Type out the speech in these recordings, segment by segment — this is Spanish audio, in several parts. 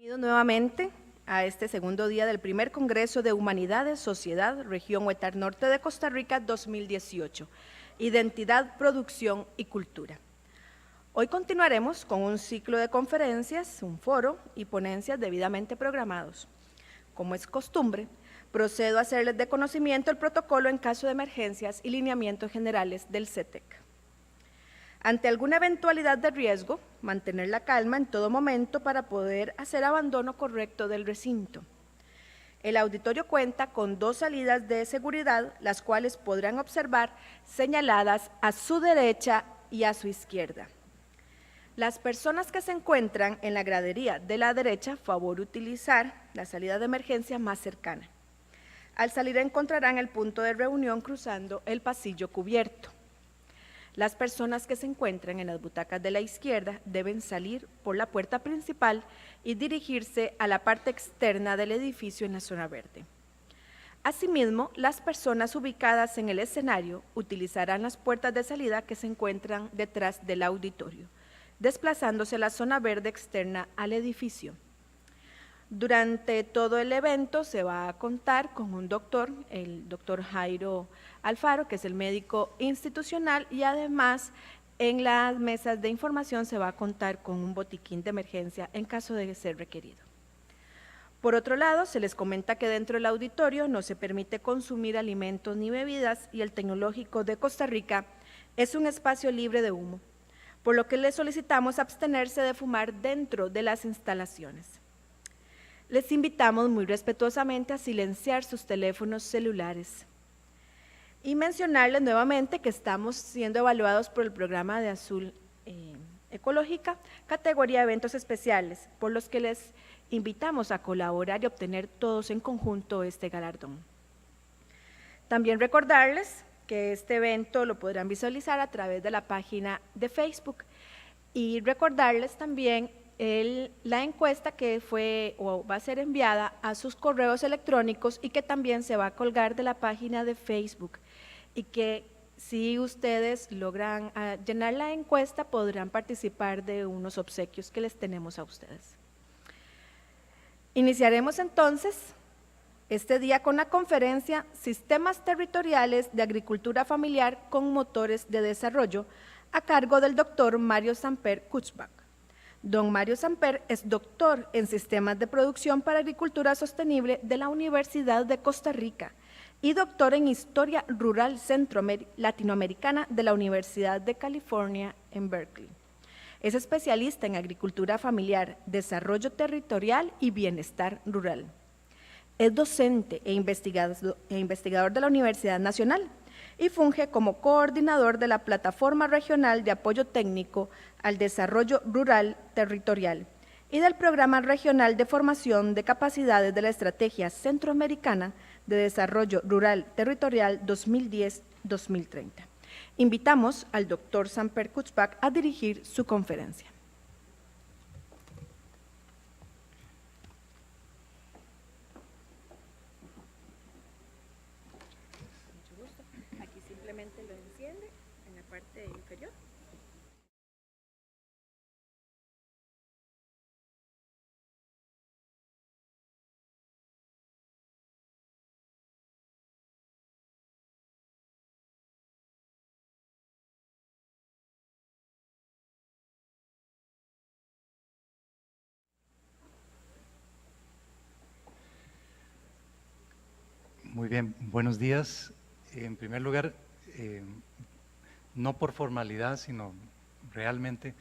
Bienvenido nuevamente a este segundo día del primer Congreso de Humanidades, Sociedad, Región Huetar Norte de Costa Rica 2018, Identidad, Producción y Cultura. Hoy continuaremos con un ciclo de conferencias, un foro y ponencias debidamente programados. Como es costumbre, procedo a hacerles de conocimiento el protocolo en caso de emergencias y lineamientos generales del CETEC. Ante alguna eventualidad de riesgo, mantener la calma en todo momento para poder hacer abandono correcto del recinto. El auditorio cuenta con 2 salidas de seguridad, las cuales podrán observar señaladas a su derecha y a su izquierda. Las personas que se encuentran en la gradería de la derecha, favor utilizar la salida de emergencia más cercana. Al salir encontrarán el punto de reunión cruzando el pasillo cubierto. Las personas que se encuentran en las butacas de la izquierda deben salir por la puerta principal y dirigirse a la parte externa del edificio en la zona verde. Asimismo, las personas ubicadas en el escenario utilizarán las puertas de salida que se encuentran detrás del auditorio, desplazándose a la zona verde externa al edificio. Durante todo el evento se va a contar con un doctor, el doctor Jairo Alfaro, que es el médico institucional, y además en las mesas de información se va a contar con un botiquín de emergencia en caso de ser requerido. Por otro lado, se les comenta que dentro del auditorio no se permite consumir alimentos ni bebidas y el Tecnológico de Costa Rica es un espacio libre de humo, por lo que les solicitamos abstenerse de fumar dentro de las instalaciones. Les invitamos muy respetuosamente a silenciar sus teléfonos celulares y mencionarles nuevamente que estamos siendo evaluados por el programa de Azul Ecológica, categoría de eventos especiales, por los que les invitamos a colaborar y obtener todos en conjunto este galardón. También recordarles que este evento lo podrán visualizar a través de la página de Facebook y recordarles también la encuesta que fue o va a ser enviada a sus correos electrónicos y que también se va a colgar de la página de Facebook y que si ustedes logran llenar la encuesta podrán participar de unos obsequios que les tenemos a ustedes. Iniciaremos entonces este día con la conferencia Sistemas Territoriales de Agricultura Familiar con Motores de Desarrollo a cargo del doctor Mario Samper Kutzbach. Don Mario Samper es doctor en Sistemas de Producción para Agricultura Sostenible de la Universidad de Costa Rica y doctor en Historia Rural Latinoamericana de la Universidad de California en Berkeley. Es especialista en agricultura familiar, desarrollo territorial y bienestar rural. Es docente e investigador de la Universidad Nacional y funge como coordinador de la Plataforma Regional de Apoyo Técnico al Desarrollo Rural Territorial y del Programa Regional de Formación de Capacidades de la Estrategia Centroamericana de Desarrollo Rural Territorial 2010-2030. Invitamos al doctor Samper Kutzbach a dirigir su conferencia. Aquí simplemente lo enciende en la parte inferior. Muy bien, buenos días. En primer lugar, no por formalidad, sino realmente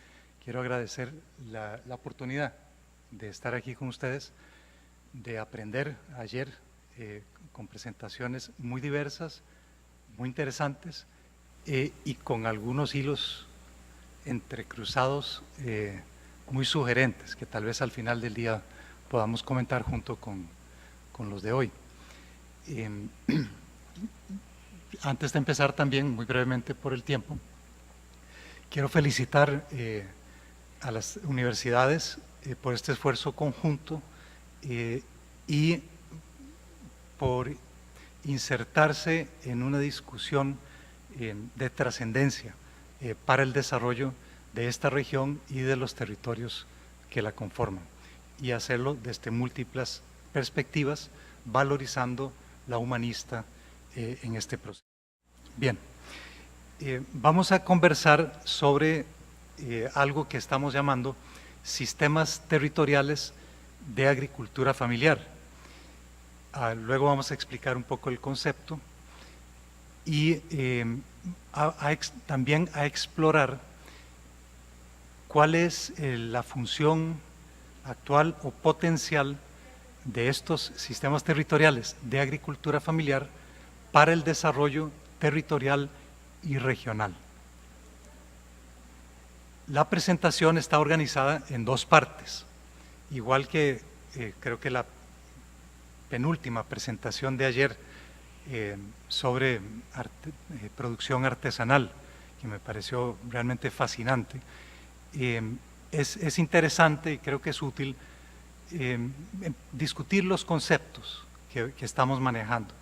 quiero agradecer la oportunidad de estar aquí con ustedes, de aprender ayer con presentaciones muy diversas, muy interesantes y con algunos hilos entrecruzados muy sugerentes que tal vez al final del día podamos comentar junto con los de hoy. Antes de empezar también, muy brevemente por el tiempo, quiero felicitar a las universidades por este esfuerzo conjunto y por insertarse en una discusión de trascendencia para el desarrollo de esta región y de los territorios que la conforman. y hacerlo desde múltiples perspectivas, valorizando la humanista en este proceso. Bien, vamos a conversar sobre algo que estamos llamando sistemas territoriales de agricultura familiar. Luego vamos a explicar un poco el concepto y también a explorar cuál es la función actual o potencial de estos sistemas territoriales de agricultura familiar para el desarrollo territorial y regional. La presentación está organizada en dos partes, igual que creo que la penúltima presentación de ayer sobre producción artesanal, que me pareció realmente fascinante. Es interesante y creo que es útil discutir los conceptos que estamos manejando.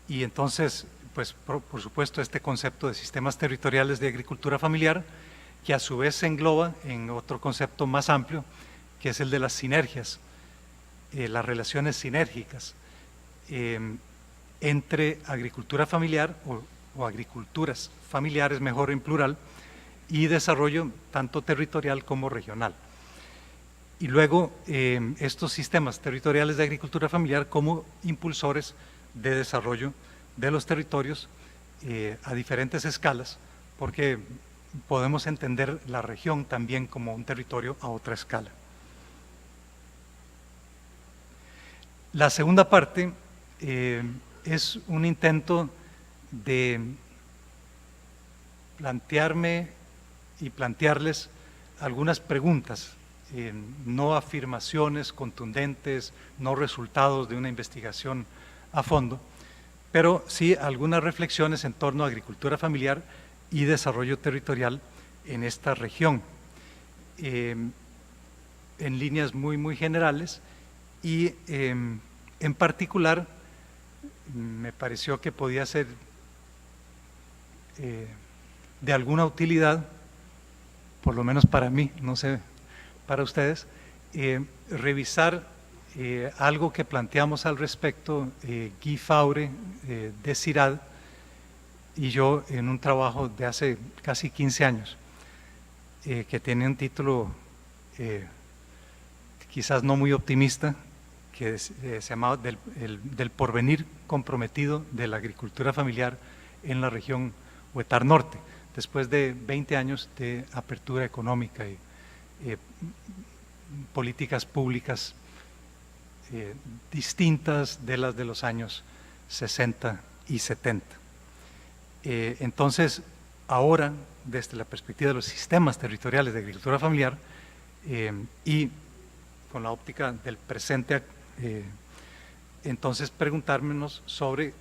Y entonces, pues por supuesto, este concepto de sistemas territoriales de agricultura familiar, que a su vez se engloba en otro concepto más amplio, que es el de las sinergias, las relaciones sinérgicas entre agricultura familiar o agriculturas familiares, mejor en plural, y desarrollo tanto territorial como regional. Y luego estos sistemas territoriales de agricultura familiar como impulsores de desarrollo de los territorios a diferentes escalas, porque podemos entender la región también como un territorio a otra escala. La segunda parte es un intento de plantearme y plantearles algunas preguntas, no afirmaciones contundentes, no resultados de una investigación a fondo, pero sí algunas reflexiones en torno a agricultura familiar y desarrollo territorial en esta región, en líneas muy generales, y en particular me pareció que podía ser de alguna utilidad, por lo menos para mí, no sé, para ustedes, revisar algo que planteamos al respecto Guy Faure de CIRAD y yo en un trabajo de hace casi 15 años, que tiene un título quizás no muy optimista, que se llamaba del porvenir comprometido de la agricultura familiar en la región Huetar Norte, después de 20 años de apertura económica y políticas públicas distintas de las de los años 60 y 70. Entonces, ahora, desde la perspectiva de los sistemas territoriales de agricultura familiar y con la óptica del presente, entonces preguntármenos sobre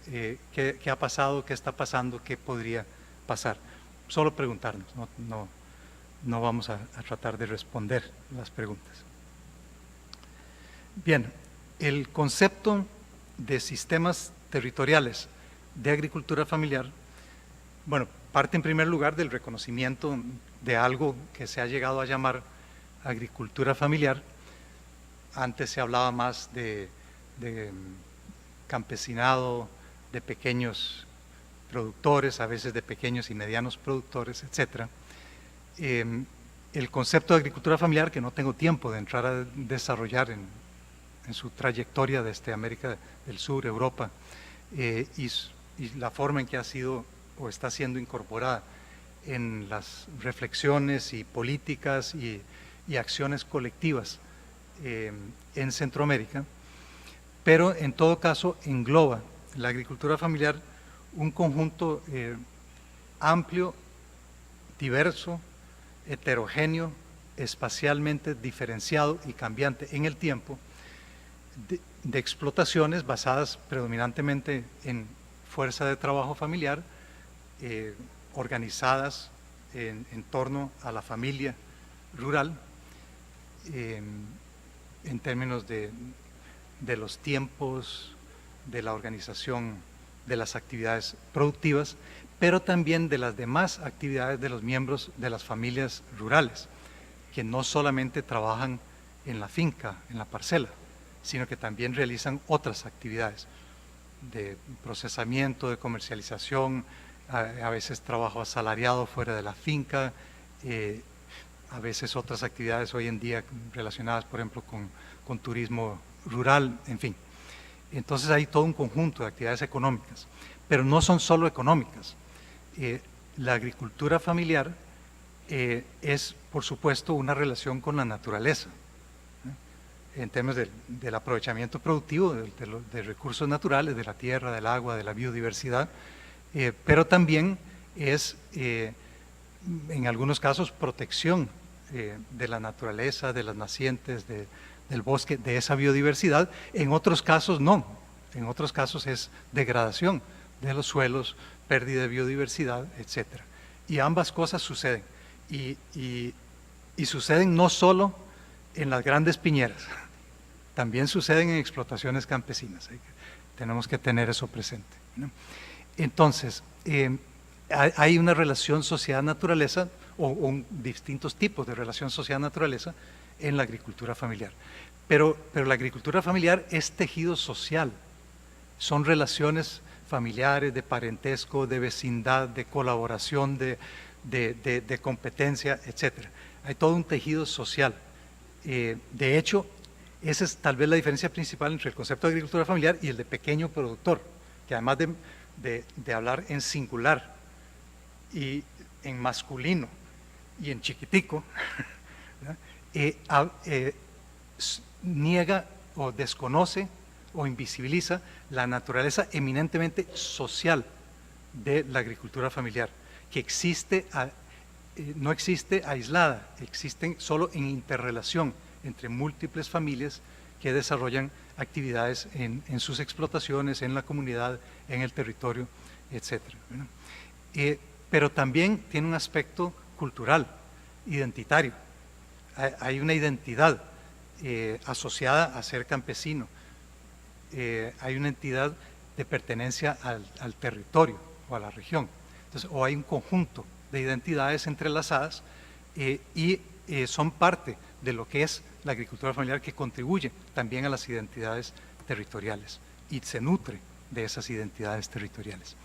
qué ha pasado, qué está pasando, qué podría pasar. Solo preguntarnos, no vamos a tratar de responder las preguntas. Bien, el concepto de sistemas territoriales de agricultura familiar, bueno, parte en primer lugar del reconocimiento de algo que se ha llegado a llamar agricultura familiar. Antes se hablaba más de campesinado, de pequeños productores, a veces de pequeños y medianos productores, etc. El concepto de agricultura familiar, que no tengo tiempo de entrar a desarrollar en su trayectoria desde América del Sur, Europa, y la forma en que ha sido o está siendo incorporada en las reflexiones y políticas y acciones colectivas en Centroamérica, pero en todo caso engloba la agricultura familiar un conjunto amplio, diverso, heterogéneo, espacialmente diferenciado y cambiante en el tiempo, de explotaciones basadas predominantemente en fuerza de trabajo familiar, organizadas en torno a la familia rural, en términos de los tiempos, de la organización de las actividades productivas, pero también de las demás actividades de los miembros de las familias rurales, que no solamente trabajan en la finca, en la parcela, sino que también realizan otras actividades de procesamiento, de comercialización, a veces trabajo asalariado fuera de la finca, a veces otras actividades hoy en día relacionadas, por ejemplo, con turismo rural, en fin. Entonces hay todo un conjunto de actividades económicas, pero no son solo económicas. La agricultura familiar es, por supuesto, una relación con la naturaleza, en términos del aprovechamiento productivo de recursos naturales, de la tierra, del agua, de la biodiversidad, pero también es, en algunos casos, protección de la naturaleza, de las nacientes, del bosque, de esa biodiversidad. En otros casos no, en otros casos es degradación de los suelos, pérdida de biodiversidad, etc. Y ambas cosas suceden, y suceden no solo en las grandes piñeras, también suceden en explotaciones campesinas. Tenemos que tener eso presente, ¿no? Entonces, hay una relación sociedad-naturaleza, o distintos tipos de relación sociedad-naturaleza en la agricultura familiar. Pero la agricultura familiar es tejido social, son relaciones familiares, de parentesco, de vecindad, de colaboración, de competencia, etc. Hay todo un tejido social. De hecho, esa es tal vez la diferencia principal entre el concepto de agricultura familiar y el de pequeño productor, que además de hablar en singular y en masculino y en chiquitico, niega o desconoce o invisibiliza la naturaleza eminentemente social de la agricultura familiar, que no existe aislada, existen solo en interrelación entre múltiples familias que desarrollan actividades en sus explotaciones, en la comunidad, en el territorio, etc. Pero también tiene un aspecto cultural, identitario. Hay una identidad asociada a ser campesino. Hay una entidad de pertenencia al territorio o a la región. Entonces, o hay un conjunto de identidades entrelazadas y son parte de lo que es la agricultura familiar, que contribuye también a las identidades territoriales y se nutre de esas identidades territoriales.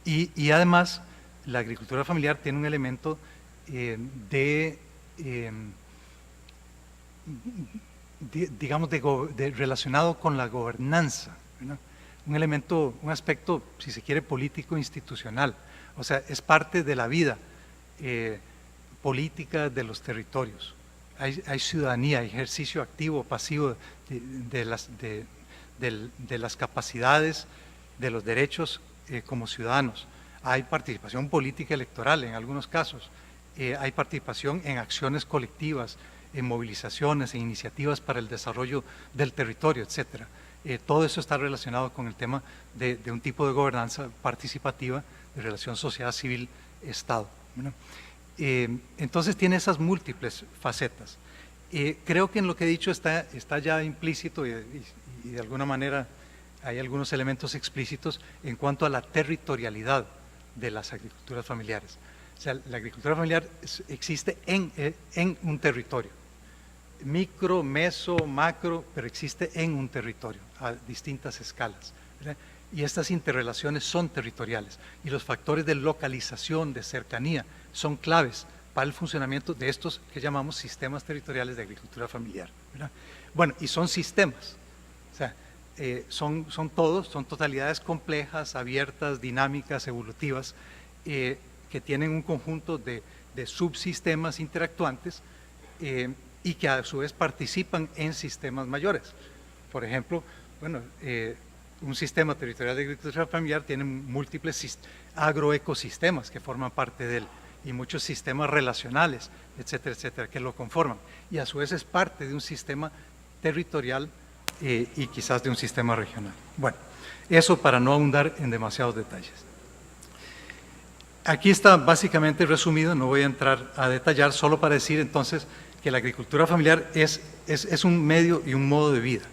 Y además, la agricultura familiar tiene un elemento digamos, relacionado con la gobernanza, ¿no? Un aspecto, si se quiere, político-institucional. O sea, es parte de la vida política de los territorios. Hay ciudadanía, hay ejercicio activo, pasivo de las capacidades, de los derechos como ciudadanos. Hay participación política electoral en algunos casos. Hay participación en acciones colectivas, en movilizaciones, en iniciativas para el desarrollo del territorio, etc. Todo eso está relacionado con el tema de un tipo de gobernanza participativa, de relación sociedad civil-Estado, ¿no? Entonces tiene esas múltiples facetas. Creo que en lo que he dicho está ya implícito y de alguna manera hay algunos elementos explícitos en cuanto a la territorialidad de las agriculturas familiares. O sea, la agricultura familiar existe en un territorio, micro, meso, macro, pero existe en un territorio a distintas escalas, ¿verdad? Y estas interrelaciones son territoriales y los factores de localización, de cercanía, son claves para el funcionamiento de estos que llamamos sistemas territoriales de agricultura familiar, ¿verdad? Bueno, y son sistemas, o sea, son totalidades complejas, abiertas, dinámicas, evolutivas, que tienen un conjunto de subsistemas interactuantes y que a su vez participan en sistemas mayores. Por ejemplo, bueno, un sistema territorial de agricultura familiar tiene múltiples agroecosistemas que forman parte de él y muchos sistemas relacionales, etcétera, etcétera, que lo conforman. Y a su vez es parte de un sistema territorial y quizás de un sistema regional. Bueno, eso para no ahondar en demasiados detalles. Aquí está básicamente resumido, no voy a entrar a detallar, solo para decir entonces que la agricultura familiar es un medio y un modo de vida.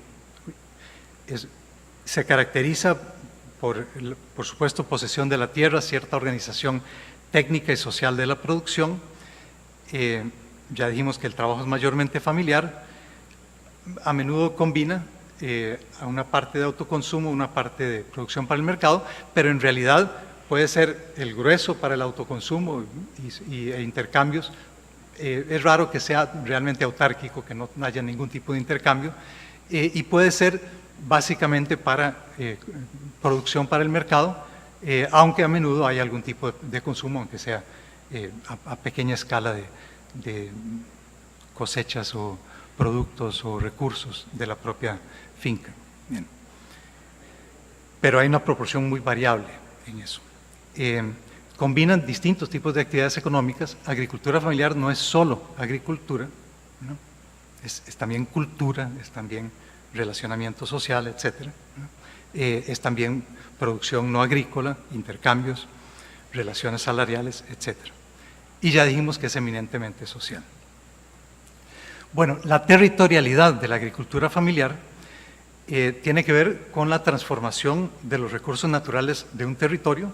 Se caracteriza por supuesto, posesión de la tierra, cierta organización técnica y social de la producción. Ya dijimos que el trabajo es mayormente familiar, a menudo combina a una parte de autoconsumo, una parte de producción para el mercado, pero en realidad puede ser el grueso para el autoconsumo e intercambios. Es raro que sea realmente autárquico, que no haya ningún tipo de intercambio, y puede ser básicamente para producción para el mercado, aunque a menudo hay algún tipo de consumo, aunque sea a pequeña escala de cosechas o productos o recursos de la propia finca. Bien. Pero hay una proporción muy variable en eso. Combinan distintos tipos de actividades económicas. Agricultura familiar no es solo agricultura, ¿no? Es también cultura, es también relacionamiento social, etc. ¿no? Es también producción no agrícola, intercambios, relaciones salariales, etc. Y ya dijimos que es eminentemente social. Bueno, la territorialidad de la agricultura familiar tiene que ver con la transformación de los recursos naturales de un territorio,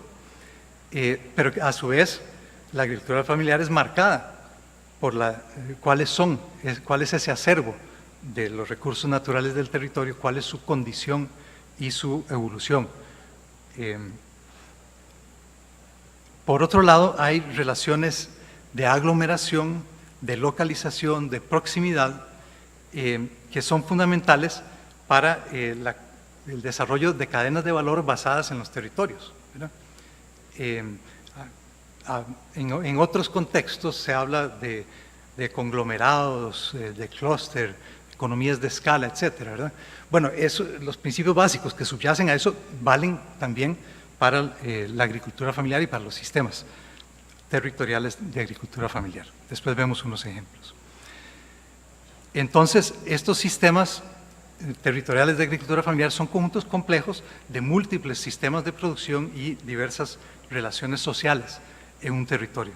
pero a su vez la agricultura familiar es marcada por cuál es ese acervo de los recursos naturales del territorio, cuál es su condición y su evolución. Por otro lado, hay relaciones de aglomeración, de localización, de proximidad, que son fundamentales para el desarrollo de cadenas de valor basadas en los territorios, ¿verdad? En otros contextos se habla de conglomerados, de clúster, economías de escala, etcétera, ¿verdad? Bueno, los principios básicos que subyacen a eso valen también para la agricultura familiar y para los sistemas territoriales de agricultura familiar. Después vemos unos ejemplos. Entonces, estos sistemas territoriales de agricultura familiar son conjuntos complejos de múltiples sistemas de producción y diversas relaciones sociales en un territorio.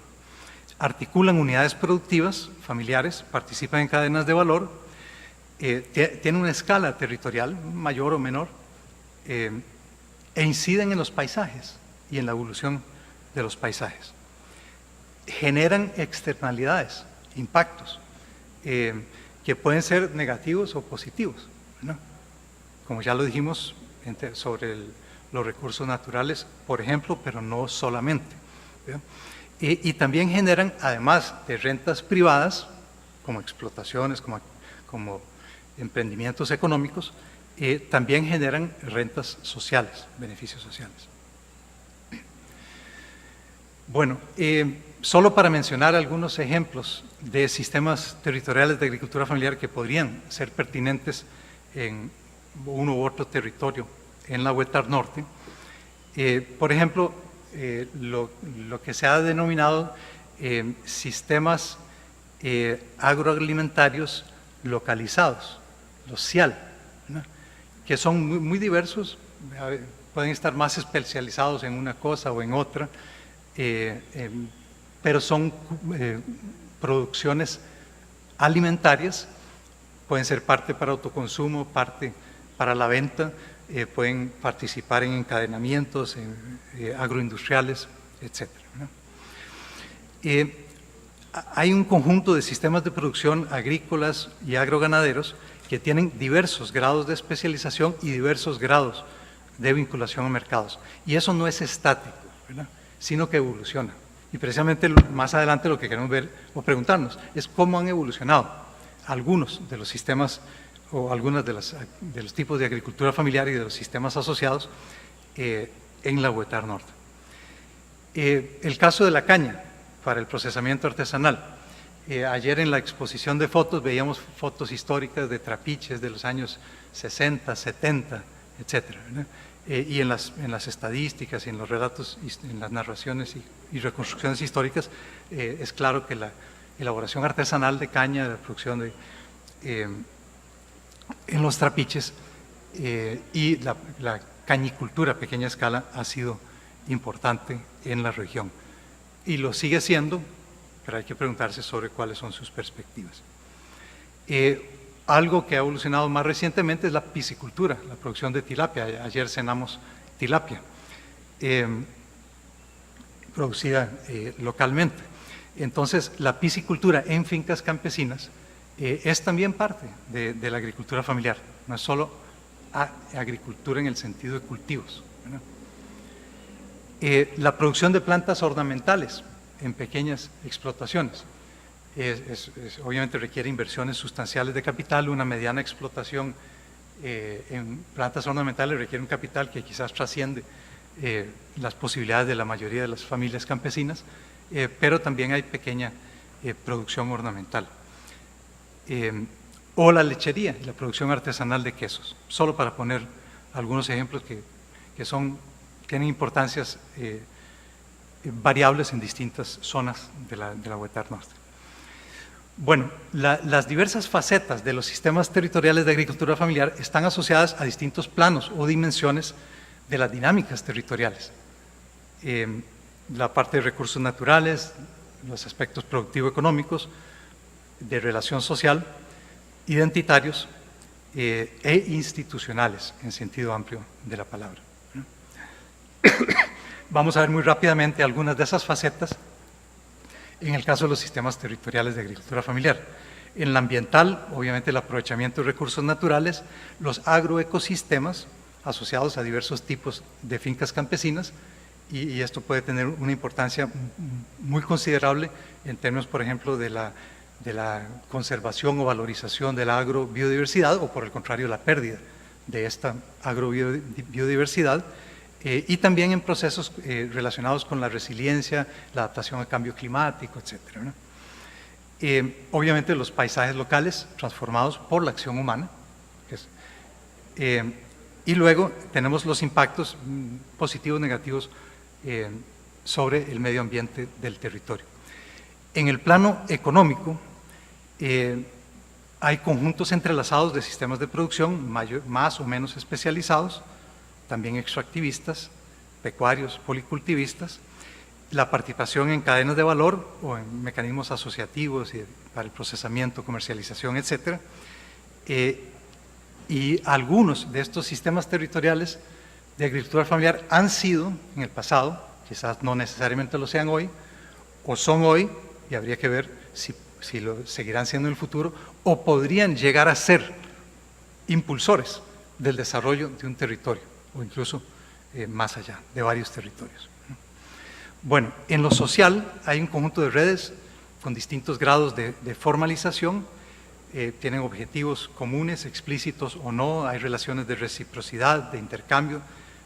Articulan unidades productivas familiares, participan en cadenas de valor, tienen una escala territorial mayor o menor, e inciden en los paisajes y en la evolución de los paisajes. Generan externalidades, impactos, que pueden ser negativos o positivos, ¿no? Como ya lo dijimos sobre los recursos naturales, por ejemplo, pero no solamente, ¿verdad? Y también generan, además de rentas privadas, como explotaciones, como emprendimientos económicos, también generan rentas sociales, beneficios sociales. Bueno, solo para mencionar algunos ejemplos de sistemas territoriales de agricultura familiar que podrían ser pertinentes en uno u otro territorio en la Huetar Norte. Por ejemplo, lo que se ha denominado sistemas agroalimentarios localizados, los CIAL, ¿no? Que son muy diversos, pueden estar más especializados en una cosa o en otra, pero son producciones alimentarias, pueden ser parte para autoconsumo, parte para la venta, pueden participar en encadenamientos agroindustriales, etc. ¿no? Hay un conjunto de sistemas de producción agrícolas y agroganaderos que tienen diversos grados de especialización y diversos grados de vinculación a mercados. Y eso no es estático, ¿verdad? Sino que evoluciona. Y precisamente más adelante lo que queremos ver o preguntarnos es cómo han evolucionado algunos de los sistemas o algunos de los tipos de agricultura familiar y de los sistemas asociados en la Huetar Norte. El caso de la caña para el procesamiento artesanal. Ayer en la exposición de fotos veíamos fotos históricas de trapiches de los años 60, 70, etcétera, ¿verdad? Y en las estadísticas y en los relatos, en las narraciones y reconstrucciones históricas, es claro que la elaboración artesanal de caña, la producción en los trapiches y la cañicultura a pequeña escala ha sido importante en la región. Y lo sigue siendo, pero hay que preguntarse sobre cuáles son sus perspectivas. Algo que ha evolucionado más recientemente es la piscicultura, la producción de tilapia. Ayer cenamos tilapia, producida localmente. Entonces, la piscicultura en fincas campesinas es también parte de la agricultura familiar, no es solo agricultura en el sentido de cultivos, ¿verdad? La producción de plantas ornamentales en pequeñas explotaciones. Obviamente requiere inversiones sustanciales de capital. Una mediana explotación en plantas ornamentales requiere un capital que quizás trasciende las posibilidades de la mayoría de las familias campesinas, pero también hay pequeña producción ornamental. O la lechería, la producción artesanal de quesos, solo para poner algunos ejemplos que tienen importancias variables en distintas zonas de la Huetar Norte. Bueno, las diversas facetas de los sistemas territoriales de agricultura familiar están asociadas a distintos planos o dimensiones de las dinámicas territoriales. La parte de recursos naturales, los aspectos productivo-económicos, de relación social, identitarios e institucionales en sentido amplio de la palabra. Vamos a ver muy rápidamente algunas de esas facetas en el caso de los sistemas territoriales de agricultura familiar. En la ambiental, obviamente el aprovechamiento de recursos naturales, los agroecosistemas asociados a diversos tipos de fincas campesinas, y esto puede tener una importancia muy considerable en términos, por ejemplo, de la conservación o valorización de la agrobiodiversidad, o por el contrario, la pérdida de esta agrobiodiversidad, y también en procesos relacionados con la resiliencia, la adaptación al cambio climático, etc. Obviamente los paisajes locales transformados por la acción humana, y luego tenemos los impactos positivos, negativos sobre el medio ambiente del territorio. En el plano económico, hay conjuntos entrelazados de sistemas de producción más o menos especializados, también extractivistas, pecuarios, policultivistas, la participación en cadenas de valor o en mecanismos asociativos para el procesamiento, comercialización, etc. Y algunos de estos sistemas territoriales de agricultura familiar han sido en el pasado, quizás no necesariamente lo sean hoy, o son hoy, y habría que ver si lo seguirán siendo en el futuro, o podrían llegar a ser impulsores del desarrollo de un territorio, o incluso más allá, de varios territorios. Bueno, en lo social hay un conjunto de redes con distintos grados de formalización, tienen objetivos comunes, explícitos o no, hay relaciones de reciprocidad, de intercambio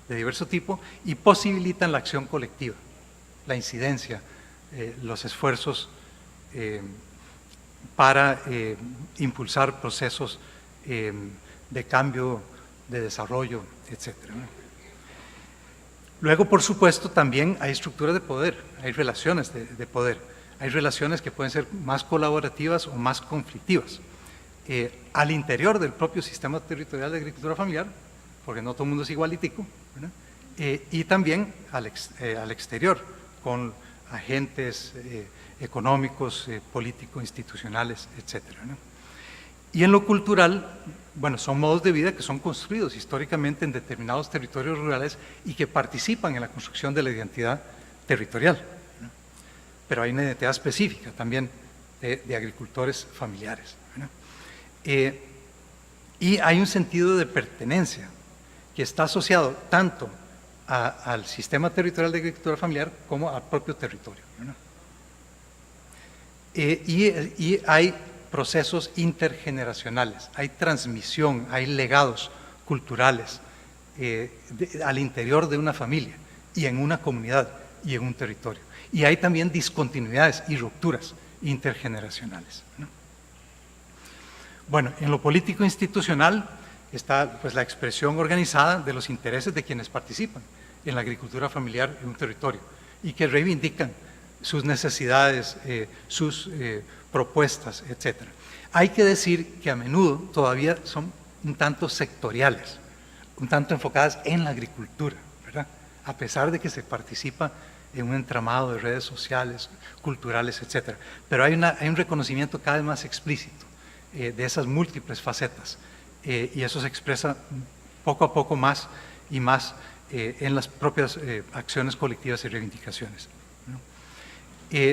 de diverso tipo, y posibilitan la acción colectiva, la incidencia, los esfuerzos para impulsar procesos de cambio, de desarrollo, etc. Luego, por supuesto, también hay estructuras de poder, hay relaciones de poder, hay relaciones que pueden ser más colaborativas o más conflictivas. Al interior del propio sistema territorial de agricultura familiar, porque no todo el mundo es igualitico, ¿verdad? Y también al exterior, con agentes económicos, políticos, institucionales, etc. ¿no? Y en lo cultural, bueno, son modos de vida que son construidos históricamente en determinados territorios rurales y que participan en la construcción de la identidad territorial, ¿no? Pero hay una identidad específica también de agricultores familiares, ¿no? Y hay un sentido de pertenencia que está asociado tanto al sistema territorial de agricultura familiar como al propio territorio, ¿no? Y hay procesos intergeneracionales, hay transmisión, hay legados culturales al interior de una familia y en una comunidad y en un territorio. Y hay también discontinuidades y rupturas intergeneracionales, ¿no? Bueno, en lo político institucional está pues la expresión organizada de los intereses de quienes participan en la agricultura familiar en un territorio y que reivindican sus necesidades, sus propuestas, etc. Hay que decir que a menudo todavía son un tanto sectoriales, un tanto enfocadas en la agricultura, ¿verdad? A pesar de que se participa en un entramado de redes sociales, culturales, etc. Pero hay un reconocimiento cada vez más explícito de esas múltiples facetas, y eso se expresa poco a poco más y más en las propias acciones colectivas y reivindicaciones, ¿no?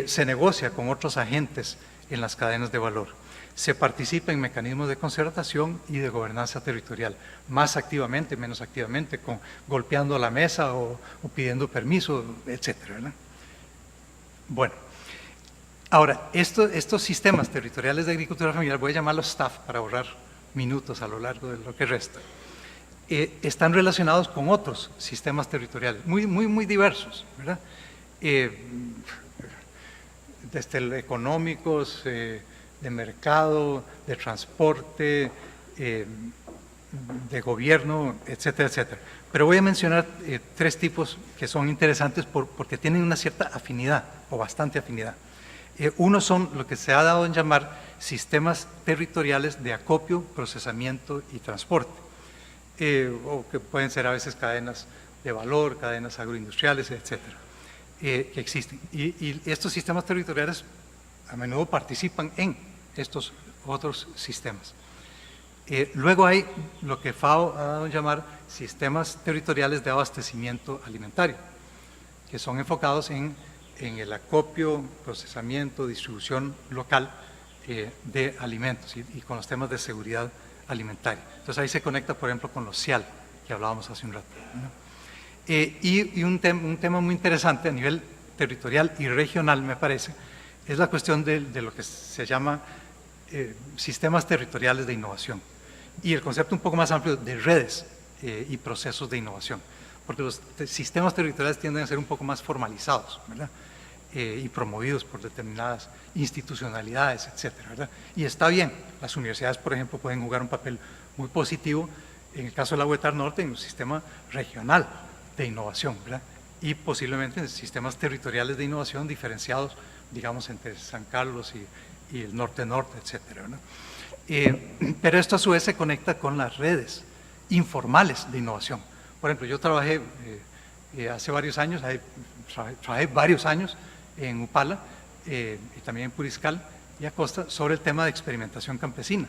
Se negocia con otros agentes en las cadenas de valor. se participa en mecanismos de concertación y de gobernanza territorial, más activamente, menos activamente, golpeando la mesa o pidiendo permiso, etcétera, ¿verdad? Bueno, ahora, estos sistemas territoriales de agricultura familiar, voy a llamarlos STAF para ahorrar minutos a lo largo de lo que resta, están relacionados con otros sistemas territoriales, muy diversos, ¿verdad? Desde económicos, de mercado, de transporte, de gobierno, etcétera, etcétera. Pero voy a mencionar 3 tipos que son interesantes porque tienen una cierta afinidad, o bastante afinidad. Uno son lo que se ha dado en llamar sistemas territoriales de acopio, procesamiento y transporte, o que pueden ser a veces cadenas de valor, cadenas agroindustriales, etcétera, que existen. Y estos sistemas territoriales a menudo participan en estos otros sistemas. Luego hay lo que FAO ha dado en llamar sistemas territoriales de abastecimiento alimentario, que son enfocados en el acopio, procesamiento, distribución local de alimentos y con los temas de seguridad alimentaria. Entonces ahí se conecta, por ejemplo, con los CIAL, que hablábamos hace un rato, ¿no? Y un tema muy interesante a nivel territorial y regional, me parece, es la cuestión de lo que se llama sistemas territoriales de innovación, y el concepto un poco más amplio de redes y procesos de innovación, porque los sistemas territoriales tienden a ser un poco más formalizados, ¿verdad? Y promovidos por determinadas institucionalidades, etcétera, ¿verdad? Y está bien, las universidades, por ejemplo, pueden jugar un papel muy positivo, en el caso de la UETAR Norte, en un sistema regional de innovación, ¿verdad? Y posiblemente en sistemas territoriales de innovación diferenciados, digamos, entre San Carlos y el norte-norte, etcétera, ¿verdad? Pero esto a su vez se conecta con las redes informales de innovación. Por ejemplo, yo trabajé hace varios años, trabajé varios años en Upala y también en Puriscal y Acosta sobre el tema de experimentación campesina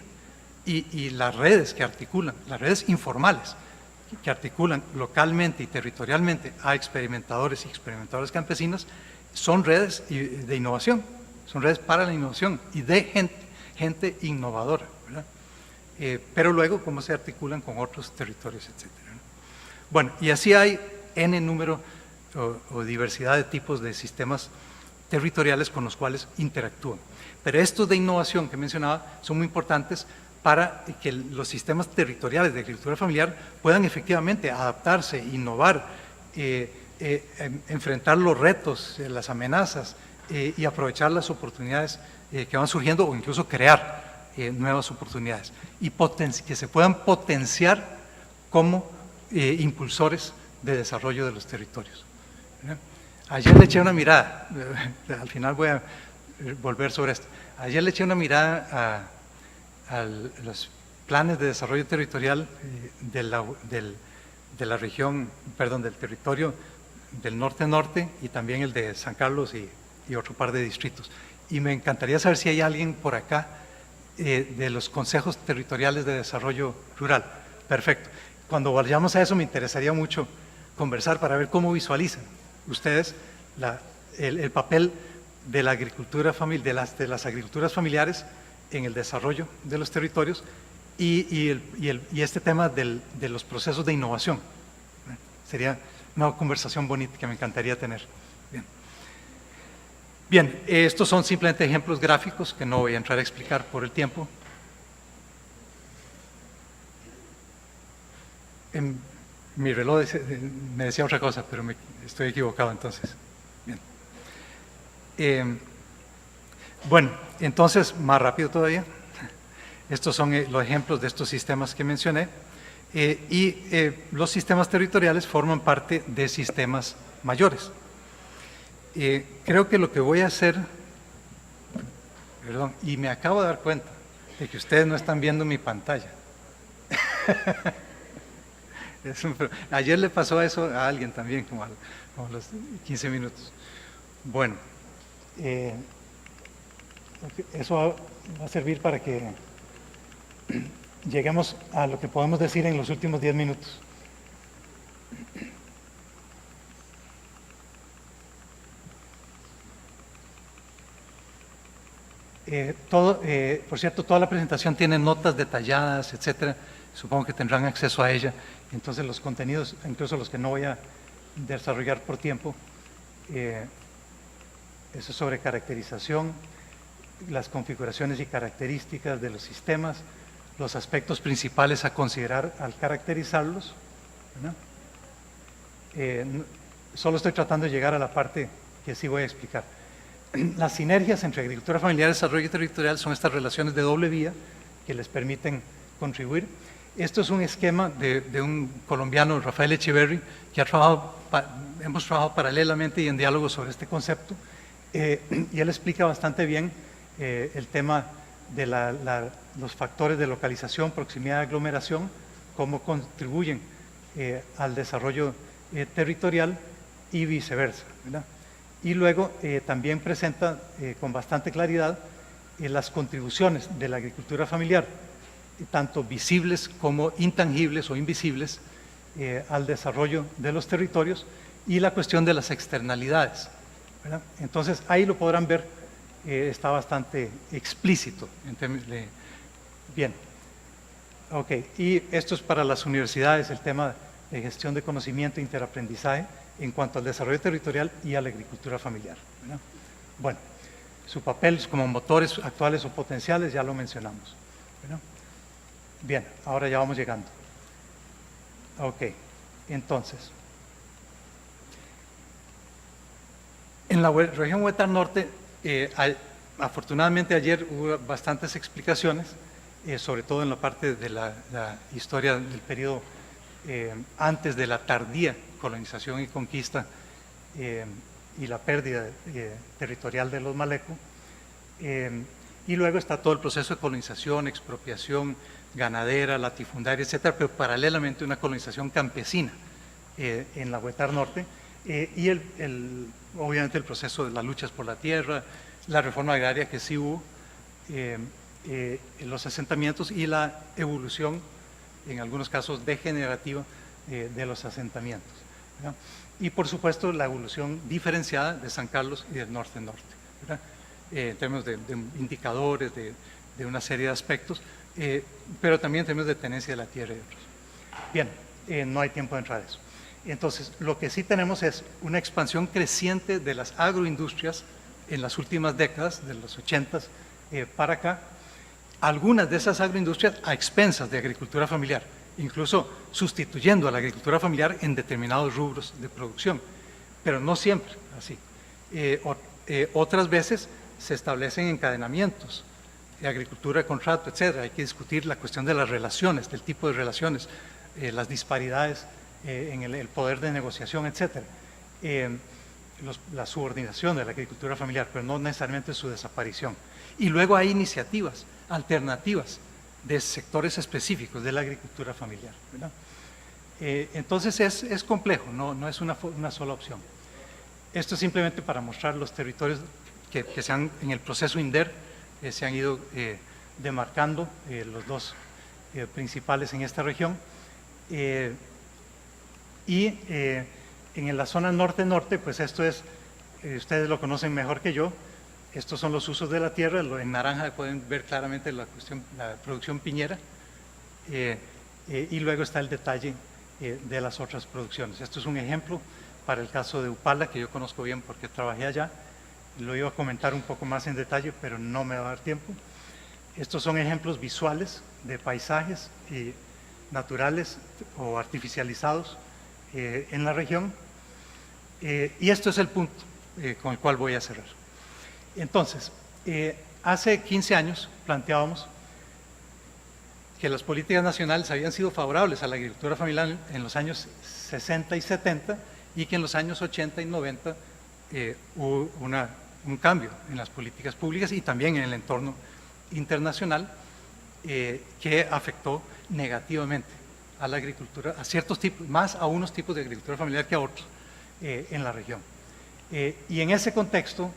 y las redes que articulan, las redes informales que articulan localmente y territorialmente a experimentadores y experimentadoras campesinas, son redes de innovación, son redes para la innovación y de gente innovadora, ¿verdad? Pero luego cómo se articulan con otros territorios, etcétera, ¿no? Bueno, y así hay N número o diversidad de tipos de sistemas territoriales con los cuales interactúan. Pero estos de innovación que mencionaba son muy importantes para que los sistemas territoriales de agricultura familiar puedan efectivamente adaptarse, innovar, enfrentar los retos, las amenazas y aprovechar las oportunidades que van surgiendo o incluso crear nuevas oportunidades y que se puedan potenciar como impulsores de desarrollo de los territorios. Ayer le eché una mirada, al final voy a volver sobre esto, ayer le eché una mirada a los planes de desarrollo territorial de la región, perdón, del territorio del norte-norte y también el de San Carlos y otro par de distritos. Y me encantaría saber si hay alguien por acá de los consejos territoriales de desarrollo rural. Perfecto. Cuando vayamos a eso me interesaría mucho conversar para ver cómo visualizan ustedes el papel de la agricultura de las agriculturas familiares en el desarrollo de los territorios y este tema de los procesos de innovación. Sería una conversación bonita que me encantaría tener. Bien, estos son simplemente ejemplos gráficos que no voy a entrar a explicar por el tiempo. Mi reloj me decía otra cosa, pero estoy equivocado entonces. Bien. Bueno, entonces, más rápido todavía. Estos son los ejemplos de estos sistemas que mencioné. Los sistemas territoriales forman parte de sistemas mayores. Creo que lo que voy a hacer, perdón, y me acabo de dar cuenta de que ustedes no están viendo mi pantalla. Ayer le pasó eso a alguien también, como a los 15 minutos. Bueno, eso va a servir para que lleguemos a lo que podemos decir en los últimos 10 minutos. Por cierto, toda la presentación tiene notas detalladas, etcétera. Supongo que tendrán acceso a ella. Entonces, los contenidos, incluso los que no voy a desarrollar por tiempo, eso es sobre caracterización, las configuraciones y características de los sistemas, los aspectos principales a considerar al caracterizarlos, ¿verdad? Solo estoy tratando de llegar a la parte que sí voy a explicar. Las sinergias entre agricultura familiar, desarrollo territorial son estas relaciones de doble vía que les permiten contribuir. Esto es un esquema de un colombiano, Rafael Echeverry, que hemos trabajado paralelamente y en diálogo sobre este concepto, y él explica bastante bien el tema de los factores de localización, proximidad de aglomeración, cómo contribuyen al desarrollo territorial y viceversa, ¿verdad? Y luego también presenta con bastante claridad las contribuciones de la agricultura familiar, tanto visibles como intangibles o invisibles, al desarrollo de los territorios y la cuestión de las externalidades, ¿verdad? Entonces ahí lo podrán ver, está bastante explícito. Bien, ok, y esto es para las universidades, el tema de gestión de conocimiento e interaprendizaje en cuanto al desarrollo territorial y a la agricultura familiar, ¿verdad? Bueno, su papel como motores actuales o potenciales ya lo mencionamos, ¿verdad? Bien, ahora ya vamos llegando. Ok, entonces, en la región Huetar Norte, afortunadamente ayer hubo bastantes explicaciones, sobre todo en la parte de la historia del periodo antes de la tardía colonización y conquista y la pérdida territorial de los Malecos, y luego está todo el proceso de colonización, expropiación ganadera, latifundaria, etcétera, pero paralelamente una colonización campesina en la Huetar Norte, y obviamente el proceso de las luchas por la tierra, la reforma agraria que sí hubo, los asentamientos y la evolución, en algunos casos degenerativa, de los asentamientos, ¿verdad? Y por supuesto la evolución diferenciada de San Carlos y del norte-norte, ¿verdad? En términos de indicadores, de una serie de aspectos, pero también en términos de tenencia de la tierra y otros. Bien, no hay tiempo de entrar a eso. Entonces, lo que sí tenemos es una expansión creciente de las agroindustrias en las últimas décadas, de los 80s para acá, algunas de esas agroindustrias a expensas de agricultura familiar, incluso sustituyendo a la agricultura familiar en determinados rubros de producción, pero no siempre así. Otras veces se establecen encadenamientos, agricultura de contrato, etcétera. Hay que discutir la cuestión de las relaciones, del tipo de relaciones, las disparidades en el poder de negociación, etcétera. La subordinación de la agricultura familiar, pero no necesariamente su desaparición. Y luego hay iniciativas alternativas de sectores específicos de la agricultura familiar, ¿verdad? Entonces es complejo, no es una sola opción. Esto es simplemente para mostrar los territorios que se han, en el proceso INDER, se han ido demarcando, los dos principales en esta región. En la zona norte-norte, pues esto es, ustedes lo conocen mejor que yo, estos son los usos de la tierra, en naranja pueden ver claramente la producción piñera, y luego está el detalle de las otras producciones. Esto es un ejemplo para el caso de Upala, que yo conozco bien porque trabajé allá, lo iba a comentar un poco más en detalle, pero no me va a dar tiempo. Estos son ejemplos visuales de paisajes naturales o artificializados en la región, y esto es el punto con el cual voy a cerrar. Entonces, hace 15 años planteábamos que las políticas nacionales habían sido favorables a la agricultura familiar en los años 60 y 70 y que en los años 80 y 90 hubo un cambio en las políticas públicas y también en el entorno internacional que afectó negativamente a la agricultura, a ciertos tipos, más a unos tipos de agricultura familiar que a otros en la región. Y en ese contexto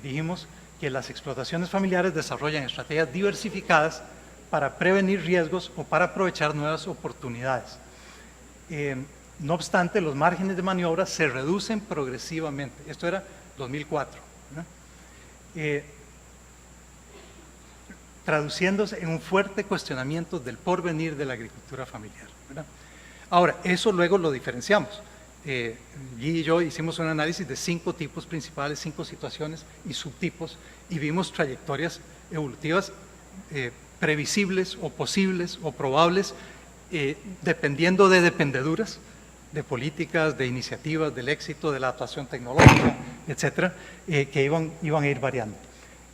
dijimos que las explotaciones familiares desarrollan estrategias diversificadas para prevenir riesgos o para aprovechar nuevas oportunidades. No obstante, los márgenes de maniobra se reducen progresivamente. Esto era 2004, ¿no? traduciéndose en un fuerte cuestionamiento del porvenir de la agricultura familiar, ¿verdad? Ahora, eso luego lo diferenciamos. Guy y yo hicimos un análisis de 5 tipos principales, 5 situaciones y subtipos, y vimos trayectorias evolutivas previsibles o posibles o probables, dependiendo de dependeduras, de políticas, de iniciativas, del éxito, de la adaptación tecnológica, etcétera, que iban a ir variando.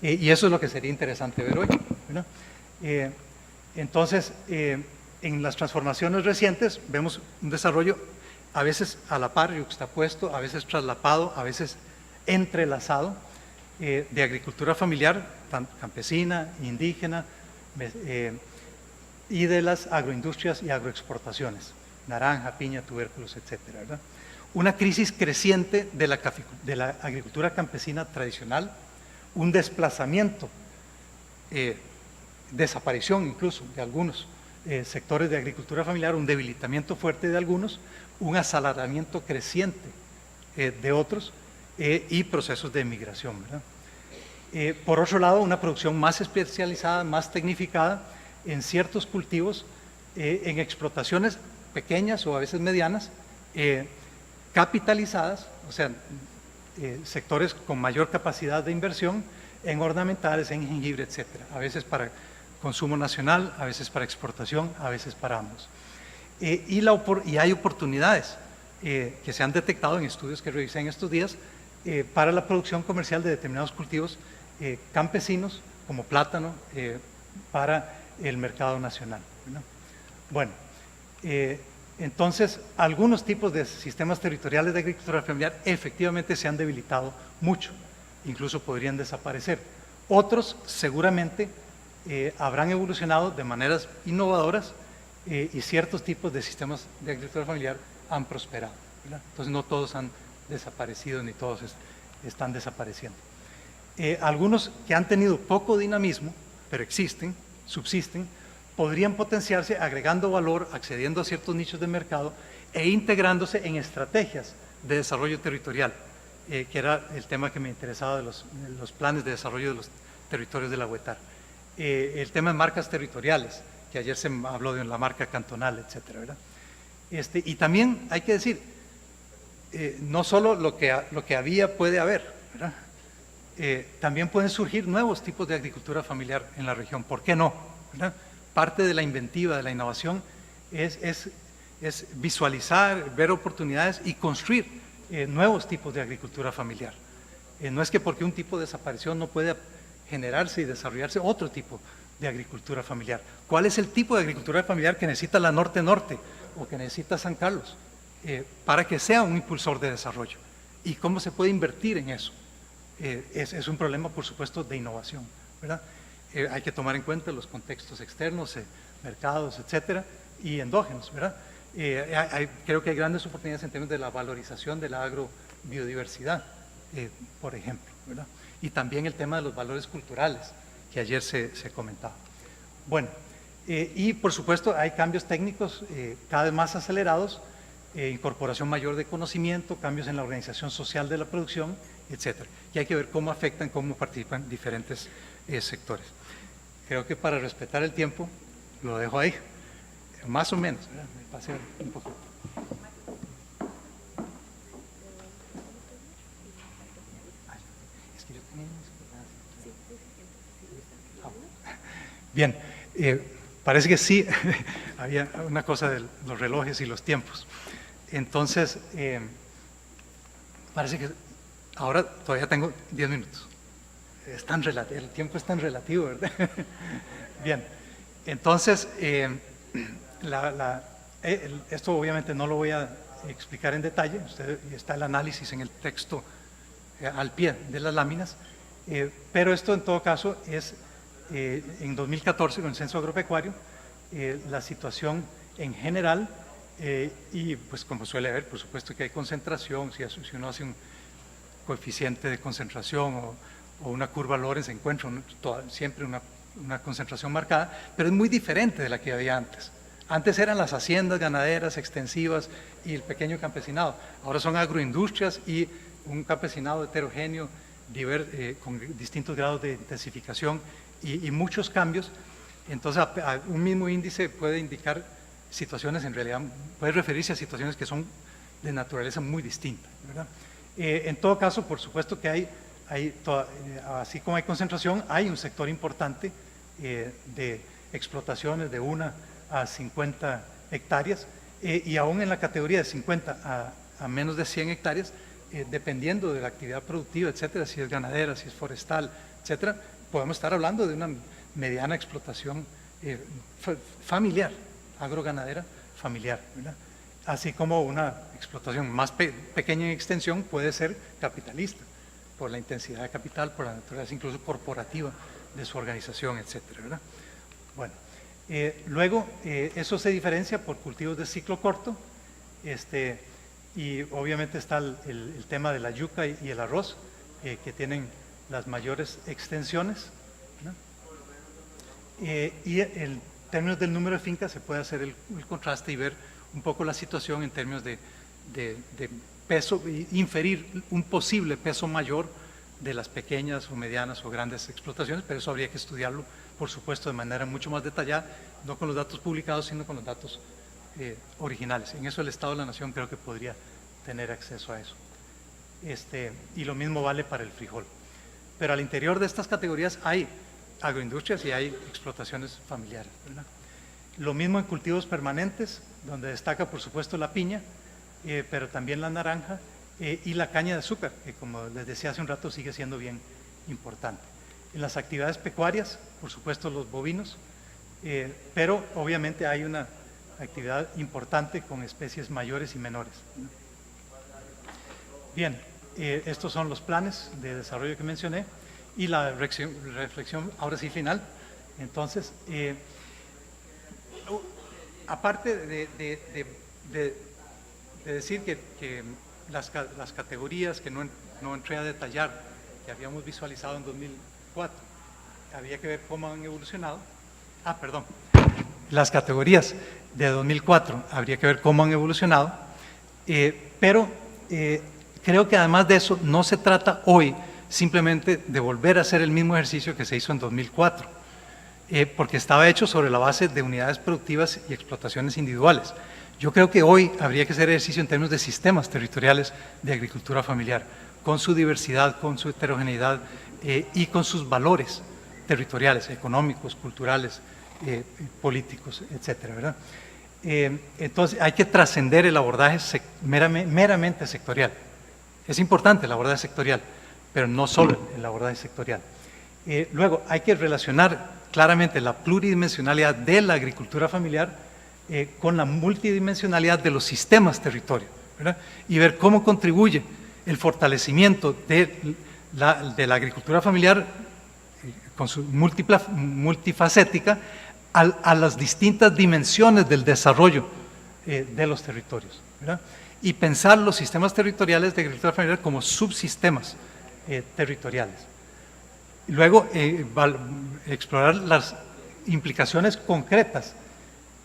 Y eso es lo que sería interesante ver hoy, ¿verdad? Entonces, en las transformaciones recientes vemos un desarrollo a veces a la par, yuxtapuesto, a veces traslapado, a veces entrelazado, de agricultura familiar, campesina, indígena, y de las agroindustrias y agroexportaciones, naranja, piña, tubérculos, etcétera, ¿verdad? Una crisis creciente de la agricultura campesina tradicional, un desplazamiento, desaparición incluso de algunos sectores de agricultura familiar, un debilitamiento fuerte de algunos, un asalariamiento creciente de otros y procesos de migración, ¿verdad? Por otro lado, una producción más especializada, más tecnificada en ciertos cultivos, en explotaciones pequeñas o a veces medianas, capitalizadas, o sea, sectores con mayor capacidad de inversión en ornamentales, en jengibre, etcétera, a veces para consumo nacional, a veces para exportación, a veces para ambos. Y hay oportunidades que se han detectado en estudios que revisé en estos días para la producción comercial de determinados cultivos campesinos, como plátano, para el mercado nacional, ¿no? Bueno, entonces, algunos tipos de sistemas territoriales de agricultura familiar efectivamente se han debilitado mucho, incluso podrían desaparecer. Otros seguramente habrán evolucionado de maneras innovadoras y ciertos tipos de sistemas de agricultura familiar han prosperado, ¿verdad? Entonces, no todos han desaparecido ni todos están desapareciendo. Algunos que han tenido poco dinamismo, pero existen, subsisten, podrían potenciarse agregando valor, accediendo a ciertos nichos de mercado e integrándose en estrategias de desarrollo territorial, que era el tema que me interesaba de los planes de desarrollo de los territorios de la UETAR. El tema de marcas territoriales, que ayer se habló de la marca cantonal, etcétera, ¿verdad? Y también hay que decir, no solo lo que había puede haber, ¿verdad? También pueden surgir nuevos tipos de agricultura familiar en la región, ¿por qué no? ¿Verdad? Parte de la inventiva, de la innovación, es visualizar, ver oportunidades y construir nuevos tipos de agricultura familiar. No es que porque un tipo desapareció no pueda generarse y desarrollarse otro tipo de agricultura familiar. ¿Cuál es el tipo de agricultura familiar que necesita la Norte-Norte o que necesita San Carlos para que sea un impulsor de desarrollo? ¿Y cómo se puede invertir en eso? Es un problema, por supuesto, de innovación, ¿verdad? Hay que tomar en cuenta los contextos externos, mercados, etcétera, y endógenos, ¿verdad? Creo que hay grandes oportunidades en términos de la valorización de la agrobiodiversidad, por ejemplo, ¿verdad? Y también el tema de los valores culturales, que ayer se comentaba. Bueno, y por supuesto hay cambios técnicos cada vez más acelerados, incorporación mayor de conocimiento, cambios en la organización social de la producción, etcétera. Y hay que ver cómo afectan, cómo participan diferentes sectores. Creo que para respetar el tiempo, lo dejo ahí, más o menos, ¿verdad? Me pasé un poquito. Bien, parece que sí, había una cosa de los relojes y los tiempos. Entonces, parece que ahora todavía tengo 10 minutos. El tiempo es tan relativo, ¿verdad? Bien, entonces, esto obviamente no lo voy a explicar en detalle, está el análisis en el texto al pie de las láminas, pero esto en todo caso es en 2014 con el censo agropecuario, la situación en general, y pues como suele haber, por supuesto que hay concentración, si uno hace un coeficiente de concentración o una curva Lorenz, encuentra siempre una concentración marcada, pero es muy diferente de la que había antes. Antes eran las haciendas ganaderas extensivas y el pequeño campesinado, ahora son agroindustrias y un campesinado heterogéneo, con distintos grados de intensificación y muchos cambios. Entonces, a un mismo índice puede indicar situaciones, en realidad, puede referirse a situaciones que son de naturaleza muy distinta, ¿verdad? En todo caso, por supuesto que así como hay concentración, hay un sector importante de explotaciones de 1 a 50 hectáreas, y aún en la categoría de 50 a menos de 100 hectáreas, dependiendo de la actividad productiva, etcétera, si es ganadera, si es forestal, etcétera, podemos estar hablando de una mediana explotación familiar, agroganadera familiar, ¿verdad? Así como una explotación más pequeña en extensión puede ser capitalista, por la intensidad de capital, por la naturaleza incluso corporativa de su organización, etcétera, ¿verdad? Bueno, luego eso se diferencia por cultivos de ciclo corto, y obviamente está el tema de la yuca y el arroz, que tienen las mayores extensiones, ¿no? Y en términos del número de fincas se puede hacer el contraste y ver un poco la situación en términos de peso, inferir un posible peso mayor de las pequeñas o medianas o grandes explotaciones, pero eso habría que estudiarlo, por supuesto, de manera mucho más detallada, no con los datos publicados, sino con los datos originales. En eso el Estado de la Nación creo que podría tener acceso a eso. Y lo mismo vale para el frijol. Pero al interior de estas categorías hay agroindustrias y hay explotaciones familiares, ¿verdad? Lo mismo en cultivos permanentes, donde destaca por supuesto la piña, pero también la naranja y la caña de azúcar, que como les decía hace un rato sigue siendo bien importante. En las actividades pecuarias, por supuesto los bovinos, pero obviamente hay una actividad importante con especies mayores y menores, ¿no? Bien, estos son los planes de desarrollo que mencioné y la reflexión ahora sí final. Entonces, aparte de decir que las categorías que no entré a detallar, que habíamos visualizado en 2004, había que ver cómo han evolucionado. Las categorías de 2004 habría que ver cómo han evolucionado, pero creo que además de eso no se trata hoy simplemente de volver a hacer el mismo ejercicio que se hizo en 2004, porque estaba hecho sobre la base de unidades productivas y explotaciones individuales. Yo creo que hoy habría que hacer ejercicio en términos de sistemas territoriales de agricultura familiar, con su diversidad, con su heterogeneidad y con sus valores territoriales, económicos, culturales, políticos, etcétera, ¿verdad? Entonces hay que trascender el abordaje meramente sectorial. Es importante el abordaje sectorial, pero no solo el abordaje sectorial. Luego hay que relacionar claramente la pluridimensionalidad de la agricultura familiar con la multidimensionalidad de los sistemas territorios, ¿verdad? Y ver cómo contribuye el fortalecimiento de la agricultura familiar con su multifacética a las distintas dimensiones del desarrollo de los territorios, ¿verdad? Y pensar los sistemas territoriales de agricultura familiar como subsistemas territoriales. Y luego explorar las implicaciones concretas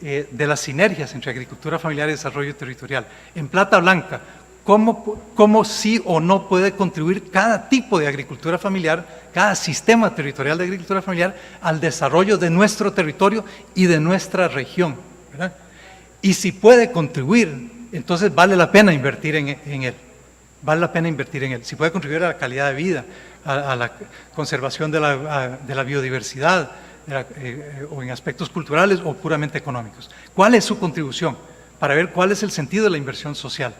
de las sinergias entre agricultura familiar y desarrollo territorial. En plata blanca, cómo sí o no puede contribuir cada tipo de agricultura familiar, cada sistema territorial de agricultura familiar al desarrollo de nuestro territorio y de nuestra región, ¿verdad? Y si puede contribuir, entonces vale la pena invertir en él. Vale la pena invertir en él. Si puede contribuir a la calidad de vida, a la conservación de la biodiversidad, o en aspectos culturales o puramente económicos. ¿Cuál es su contribución? Para ver cuál es el sentido de la inversión social,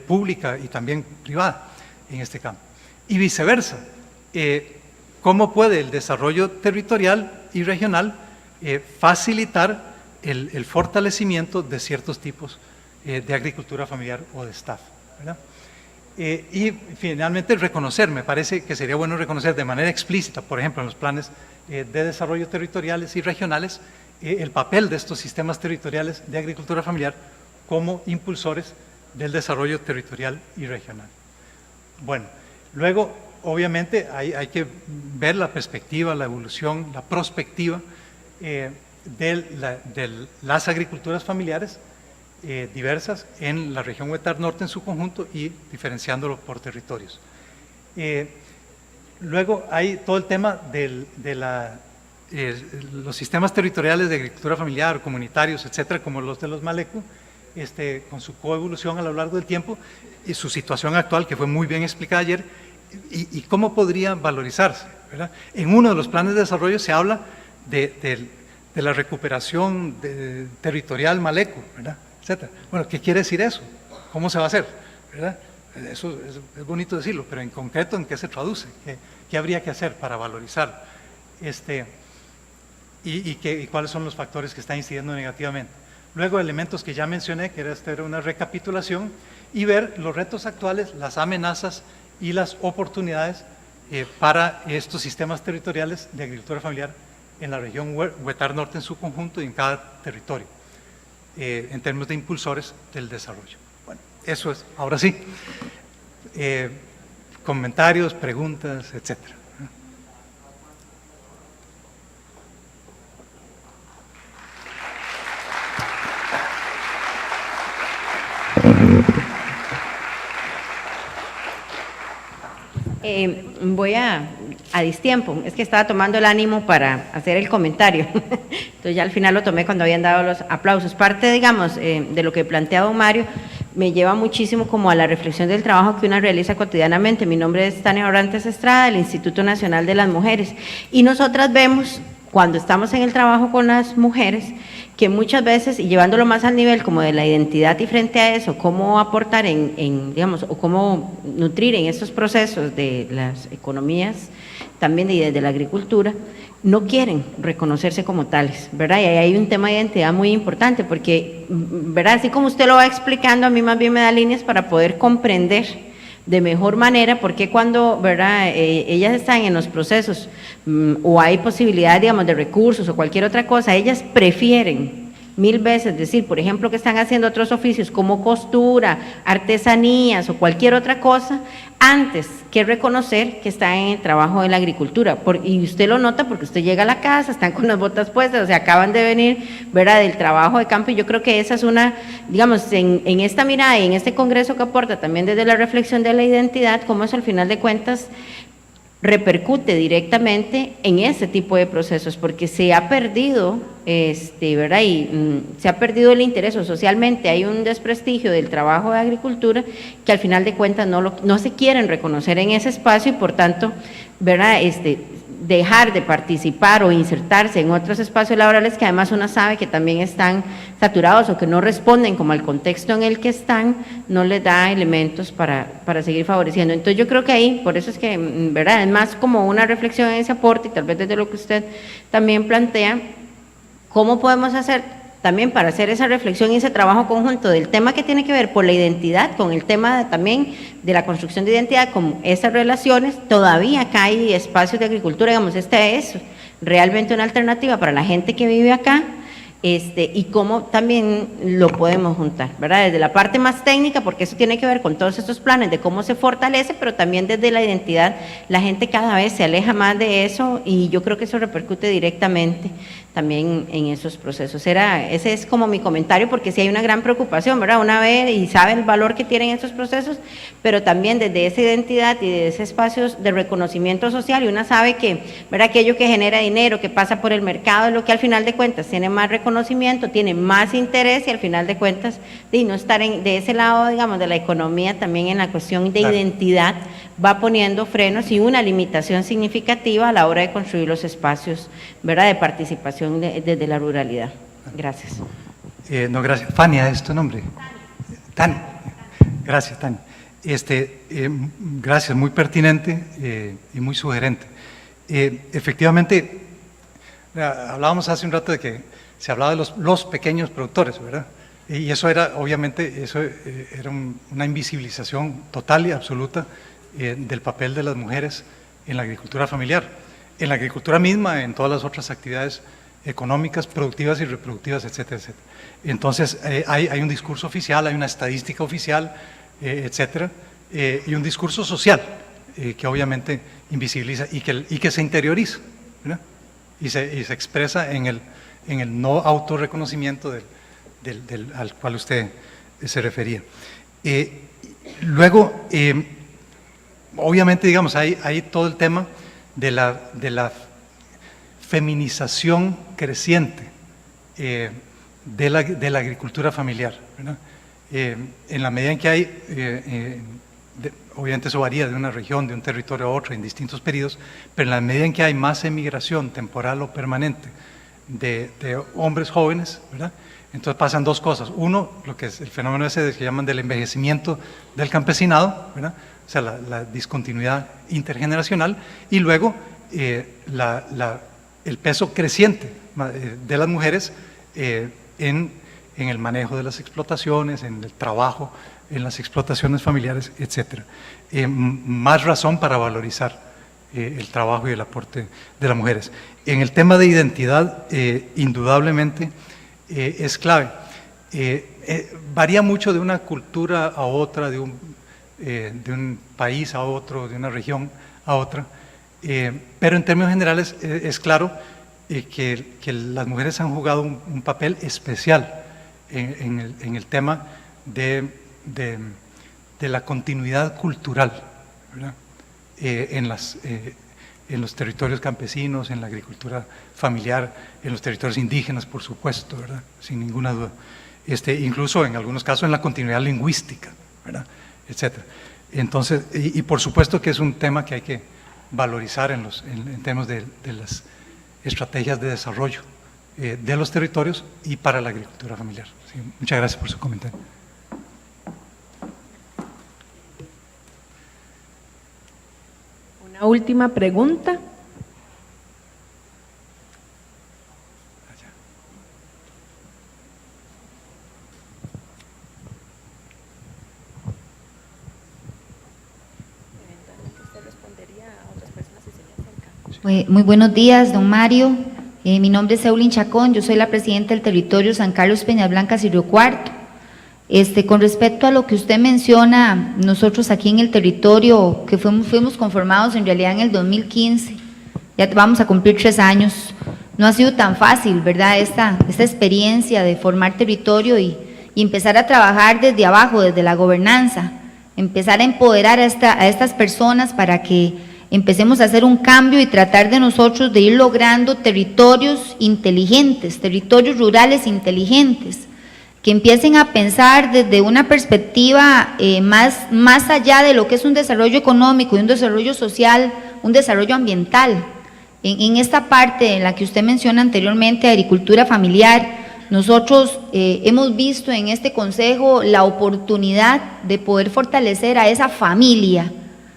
pública y también privada en este campo. Y viceversa, ¿cómo puede el desarrollo territorial y regional facilitar el fortalecimiento de ciertos tipos de agricultura familiar o de staff, ¿verdad? Y finalmente me parece que sería bueno reconocer de manera explícita, por ejemplo en los planes de desarrollo territoriales y regionales, el papel de estos sistemas territoriales de agricultura familiar como impulsores del desarrollo territorial y regional. Bueno, luego obviamente hay que ver la perspectiva, la evolución, la prospectiva de las agriculturas familiares diversas en la región Huetar Norte en su conjunto y diferenciándolo por territorios. Luego hay todo el tema de los sistemas territoriales de agricultura familiar, comunitarios, etcétera, como los de los Malecu, con su coevolución a lo largo del tiempo y su situación actual, que fue muy bien explicada ayer, y cómo podría valorizarse, ¿verdad? En uno de los planes de desarrollo se habla de la recuperación territorial Malecu, ¿verdad? Etcétera. Bueno, ¿qué quiere decir eso? ¿Cómo se va a hacer? ¿Verdad? Eso es bonito decirlo, pero en concreto, ¿en qué se traduce? ¿Qué habría que hacer para valorizar? Y cuáles son los factores que están incidiendo negativamente. Luego, elementos que ya mencioné, que era una recapitulación, y ver los retos actuales, las amenazas y las oportunidades para estos sistemas territoriales de agricultura familiar en la región Huetar Norte en su conjunto y en cada territorio, en términos de impulsores del desarrollo. Bueno, eso es, ahora sí, comentarios, preguntas, etcétera. Voy a distiempo, es que estaba tomando el ánimo para hacer el comentario, entonces ya al final lo tomé cuando habían dado los aplausos. Parte, digamos, de lo que plantea don Mario, me lleva muchísimo como a la reflexión del trabajo que una realiza cotidianamente. Mi nombre es Tania Orantes Estrada, del Instituto Nacional de las Mujeres, y nosotras vemos, cuando estamos en el trabajo con las mujeres, que muchas veces, y llevándolo más al nivel como de la identidad y frente a eso, cómo aportar digamos, o cómo nutrir en estos procesos de las economías, también y desde la agricultura, no quieren reconocerse como tales, ¿verdad? Y ahí hay un tema de identidad muy importante, porque, ¿verdad? Así como usted lo va explicando, a mí más bien me da líneas para poder comprender de mejor manera, porque cuando, ¿verdad?, ellas están en los procesos o hay posibilidad, digamos, de recursos o cualquier otra cosa, ellas prefieren 1000 veces decir, por ejemplo, que están haciendo otros oficios como costura, artesanías o cualquier otra cosa, antes que reconocer que están en el trabajo de la agricultura. Y usted lo nota porque usted llega a la casa, están con las botas puestas, o sea, acaban de venir, ¿verdad?, del trabajo de campo, y yo creo que esa es una, digamos, en esta mirada y en este congreso que aporta también desde la reflexión de la identidad, cómo eso al final de cuentas repercute directamente en ese tipo de procesos, porque se ha perdido, ¿verdad? Y se ha perdido el interés, o socialmente hay un desprestigio del trabajo de agricultura que al final de cuentas no se quieren reconocer en ese espacio, y por tanto, ¿verdad?, dejar de participar o insertarse en otros espacios laborales que además uno sabe que también están saturados o que no responden como al contexto en el que están, no les da elementos para seguir favoreciendo. Entonces yo creo que ahí, por eso es que, ¿verdad?, es más como una reflexión en ese aporte, y tal vez desde lo que usted también plantea, ¿cómo podemos hacer también para hacer esa reflexión y ese trabajo conjunto del tema que tiene que ver por la identidad, con el tema también de la construcción de identidad, con esas relaciones? Todavía acá hay espacios de agricultura, digamos, esta es realmente una alternativa para la gente que vive acá, y cómo también lo podemos juntar, ¿verdad? Desde la parte más técnica, porque eso tiene que ver con todos estos planes de cómo se fortalece, pero también desde la identidad, la gente cada vez se aleja más de eso, y yo creo que eso repercute directamente también en esos procesos. Ese es como mi comentario, porque sí hay una gran preocupación, ¿verdad? Una vez y sabe el valor que tienen estos procesos, pero también desde esa identidad y de esos espacios de reconocimiento social, y una sabe que, ¿verdad?, aquello que genera dinero, que pasa por el mercado, es lo que al final de cuentas tiene más reconocimiento, tiene más interés, y al final de cuentas, de no estar de ese lado, digamos, de la economía, también en la cuestión de identidad, va poniendo frenos y una limitación significativa a la hora de construir los espacios, ¿verdad?, de participación desde la ruralidad. Gracias. No, gracias. Fania, ¿es tu nombre? Tania. Gracias, Tania. Gracias, muy pertinente y muy sugerente. Efectivamente, hablábamos hace un rato de que se hablaba de los pequeños productores, ¿verdad? Y eso era, obviamente, era una invisibilización total y absoluta del papel de las mujeres en la agricultura familiar, en la agricultura misma, en todas las otras actividades económicas, productivas y reproductivas, etcétera, etcétera. Entonces, hay un discurso oficial, hay una estadística oficial, etcétera, y un discurso social que obviamente invisibiliza y que se interioriza, ¿verdad? Y se expresa en el no autorreconocimiento al cual usted se refería. Luego, obviamente, digamos, hay todo el tema de la feminización creciente de la agricultura familiar, ¿verdad? En la medida en que hay, obviamente eso varía de una región, de un territorio a otro, en distintos periodos, pero en la medida en que hay más emigración temporal o permanente de hombres jóvenes, ¿verdad? Entonces pasan dos cosas. Uno, lo que es el fenómeno ese que llaman del envejecimiento del campesinado, ¿verdad? O sea, la discontinuidad intergeneracional, y luego el peso creciente de las mujeres en el manejo de las explotaciones, en el trabajo, en las explotaciones familiares, etc. Más razón para valorizar el trabajo y el aporte de las mujeres. En el tema de identidad, indudablemente, es clave. Varía mucho de una cultura a otra, de un país a otro, de una región a otra, pero en términos generales es claro que las mujeres han jugado un papel especial en el tema de la continuidad cultural, ¿verdad? En los territorios campesinos, en la agricultura familiar, en los territorios indígenas, por supuesto, ¿verdad? Sin ninguna duda. Incluso en algunos casos en la continuidad lingüística, ¿verdad? Etcétera. Entonces, y por supuesto que es un tema que hay que valorizar en términos de las estrategias de desarrollo de los territorios y para la agricultura familiar. Sí, muchas gracias por su comentario. Una última pregunta. Muy buenos días, don Mario. Mi nombre es Eulin Chacón, yo soy la presidenta del territorio San Carlos Peñas Blancas y Río Cuarto. Con respecto a lo que usted menciona, nosotros aquí en el territorio, que fuimos conformados en realidad en el 2015, ya vamos a cumplir 3 años, no ha sido tan fácil, ¿verdad?, esta experiencia de formar territorio y empezar a trabajar desde abajo, desde la gobernanza, empezar a empoderar a estas personas para que empecemos a hacer un cambio y tratar de nosotros de ir logrando territorios inteligentes, territorios rurales inteligentes, que empiecen a pensar desde una perspectiva más allá de lo que es un desarrollo económico y un desarrollo social, un desarrollo ambiental. En esta parte en la que usted menciona anteriormente, agricultura familiar, nosotros hemos visto en este consejo la oportunidad de poder fortalecer a esa familia,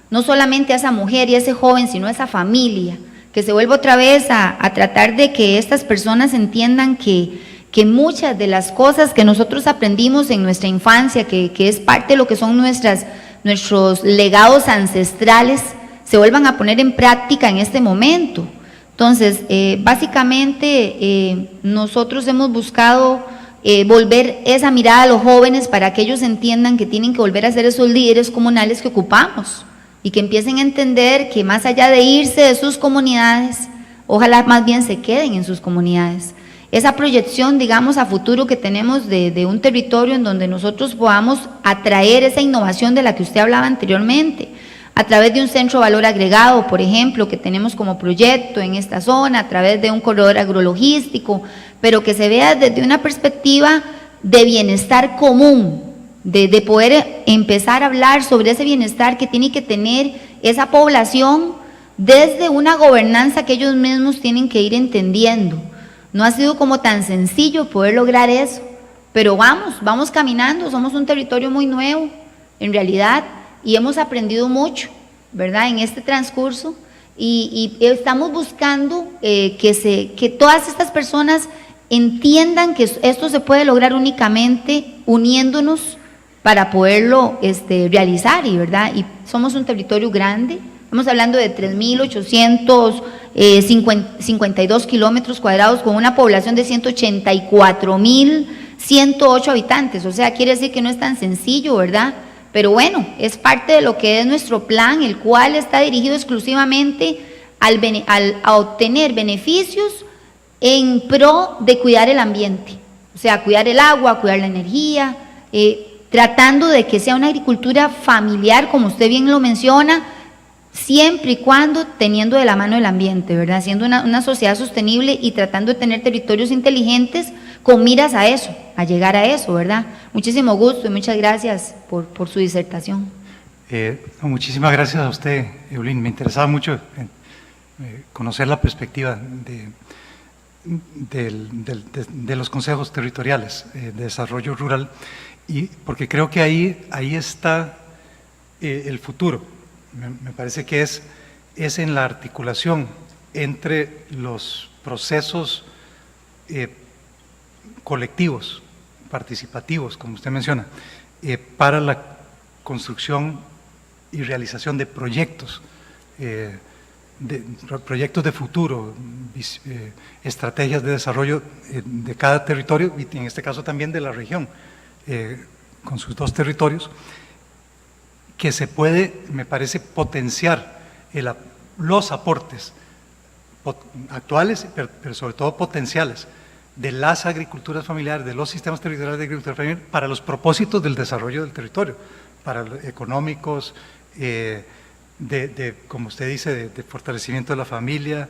no solamente a esa mujer y a ese joven, sino a esa familia, que se vuelva otra vez a tratar de que estas personas entiendan que muchas de las cosas que nosotros aprendimos en nuestra infancia, que es parte de lo que son nuestros legados ancestrales, se vuelvan a poner en práctica en este momento. Entonces, básicamente nosotros hemos buscado volver esa mirada a los jóvenes para que ellos entiendan que tienen que volver a ser esos líderes comunales que ocupamos y que empiecen a entender que más allá de irse de sus comunidades, ojalá más bien se queden en sus comunidades. Esa proyección, digamos, a futuro que tenemos de un territorio en donde nosotros podamos atraer esa innovación de la que usted hablaba anteriormente, a través de un centro de valor agregado, por ejemplo, que tenemos como proyecto en esta zona, a través de un corredor agrologístico, pero que se vea desde una perspectiva de bienestar común, de poder empezar a hablar sobre ese bienestar que tiene que tener esa población desde una gobernanza que ellos mismos tienen que ir entendiendo. No ha sido como tan sencillo poder lograr eso, pero vamos caminando, somos un territorio muy nuevo, en realidad, y hemos aprendido mucho, ¿verdad?, en este transcurso, y estamos buscando que todas estas personas entiendan que esto se puede lograr únicamente uniéndonos para poderlo realizar, ¿verdad? Y somos un territorio grande, estamos hablando de 3.852 kilómetros cuadrados con una población de 184.108 habitantes, o sea, quiere decir que no es tan sencillo, ¿verdad? Pero bueno, es parte de lo que es nuestro plan, el cual está dirigido exclusivamente a obtener beneficios en pro de cuidar el ambiente, o sea, cuidar el agua, cuidar la energía, tratando de que sea una agricultura familiar, como usted bien lo menciona, siempre y cuando teniendo de la mano el ambiente, ¿verdad? Siendo una sociedad sostenible y tratando de tener territorios inteligentes con miras a eso, a llegar a eso, ¿verdad? Muchísimo gusto y muchas gracias por su disertación. Muchísimas gracias a usted, Evelyn. Me interesaba mucho conocer la perspectiva de los consejos territoriales de desarrollo rural, y porque creo que ahí está el futuro. Me parece que es en la articulación entre los procesos colectivos, participativos, como usted menciona, para la construcción y realización de proyectos, proyectos de futuro, estrategias de desarrollo de cada territorio, y en este caso también de la región, con sus dos territorios, que se puede, me parece, potenciar los aportes actuales, pero sobre todo potenciales, de las agriculturas familiares, de los sistemas territoriales de agricultura familiar, para los propósitos del desarrollo del territorio, para los económicos, como usted dice, de fortalecimiento de la familia,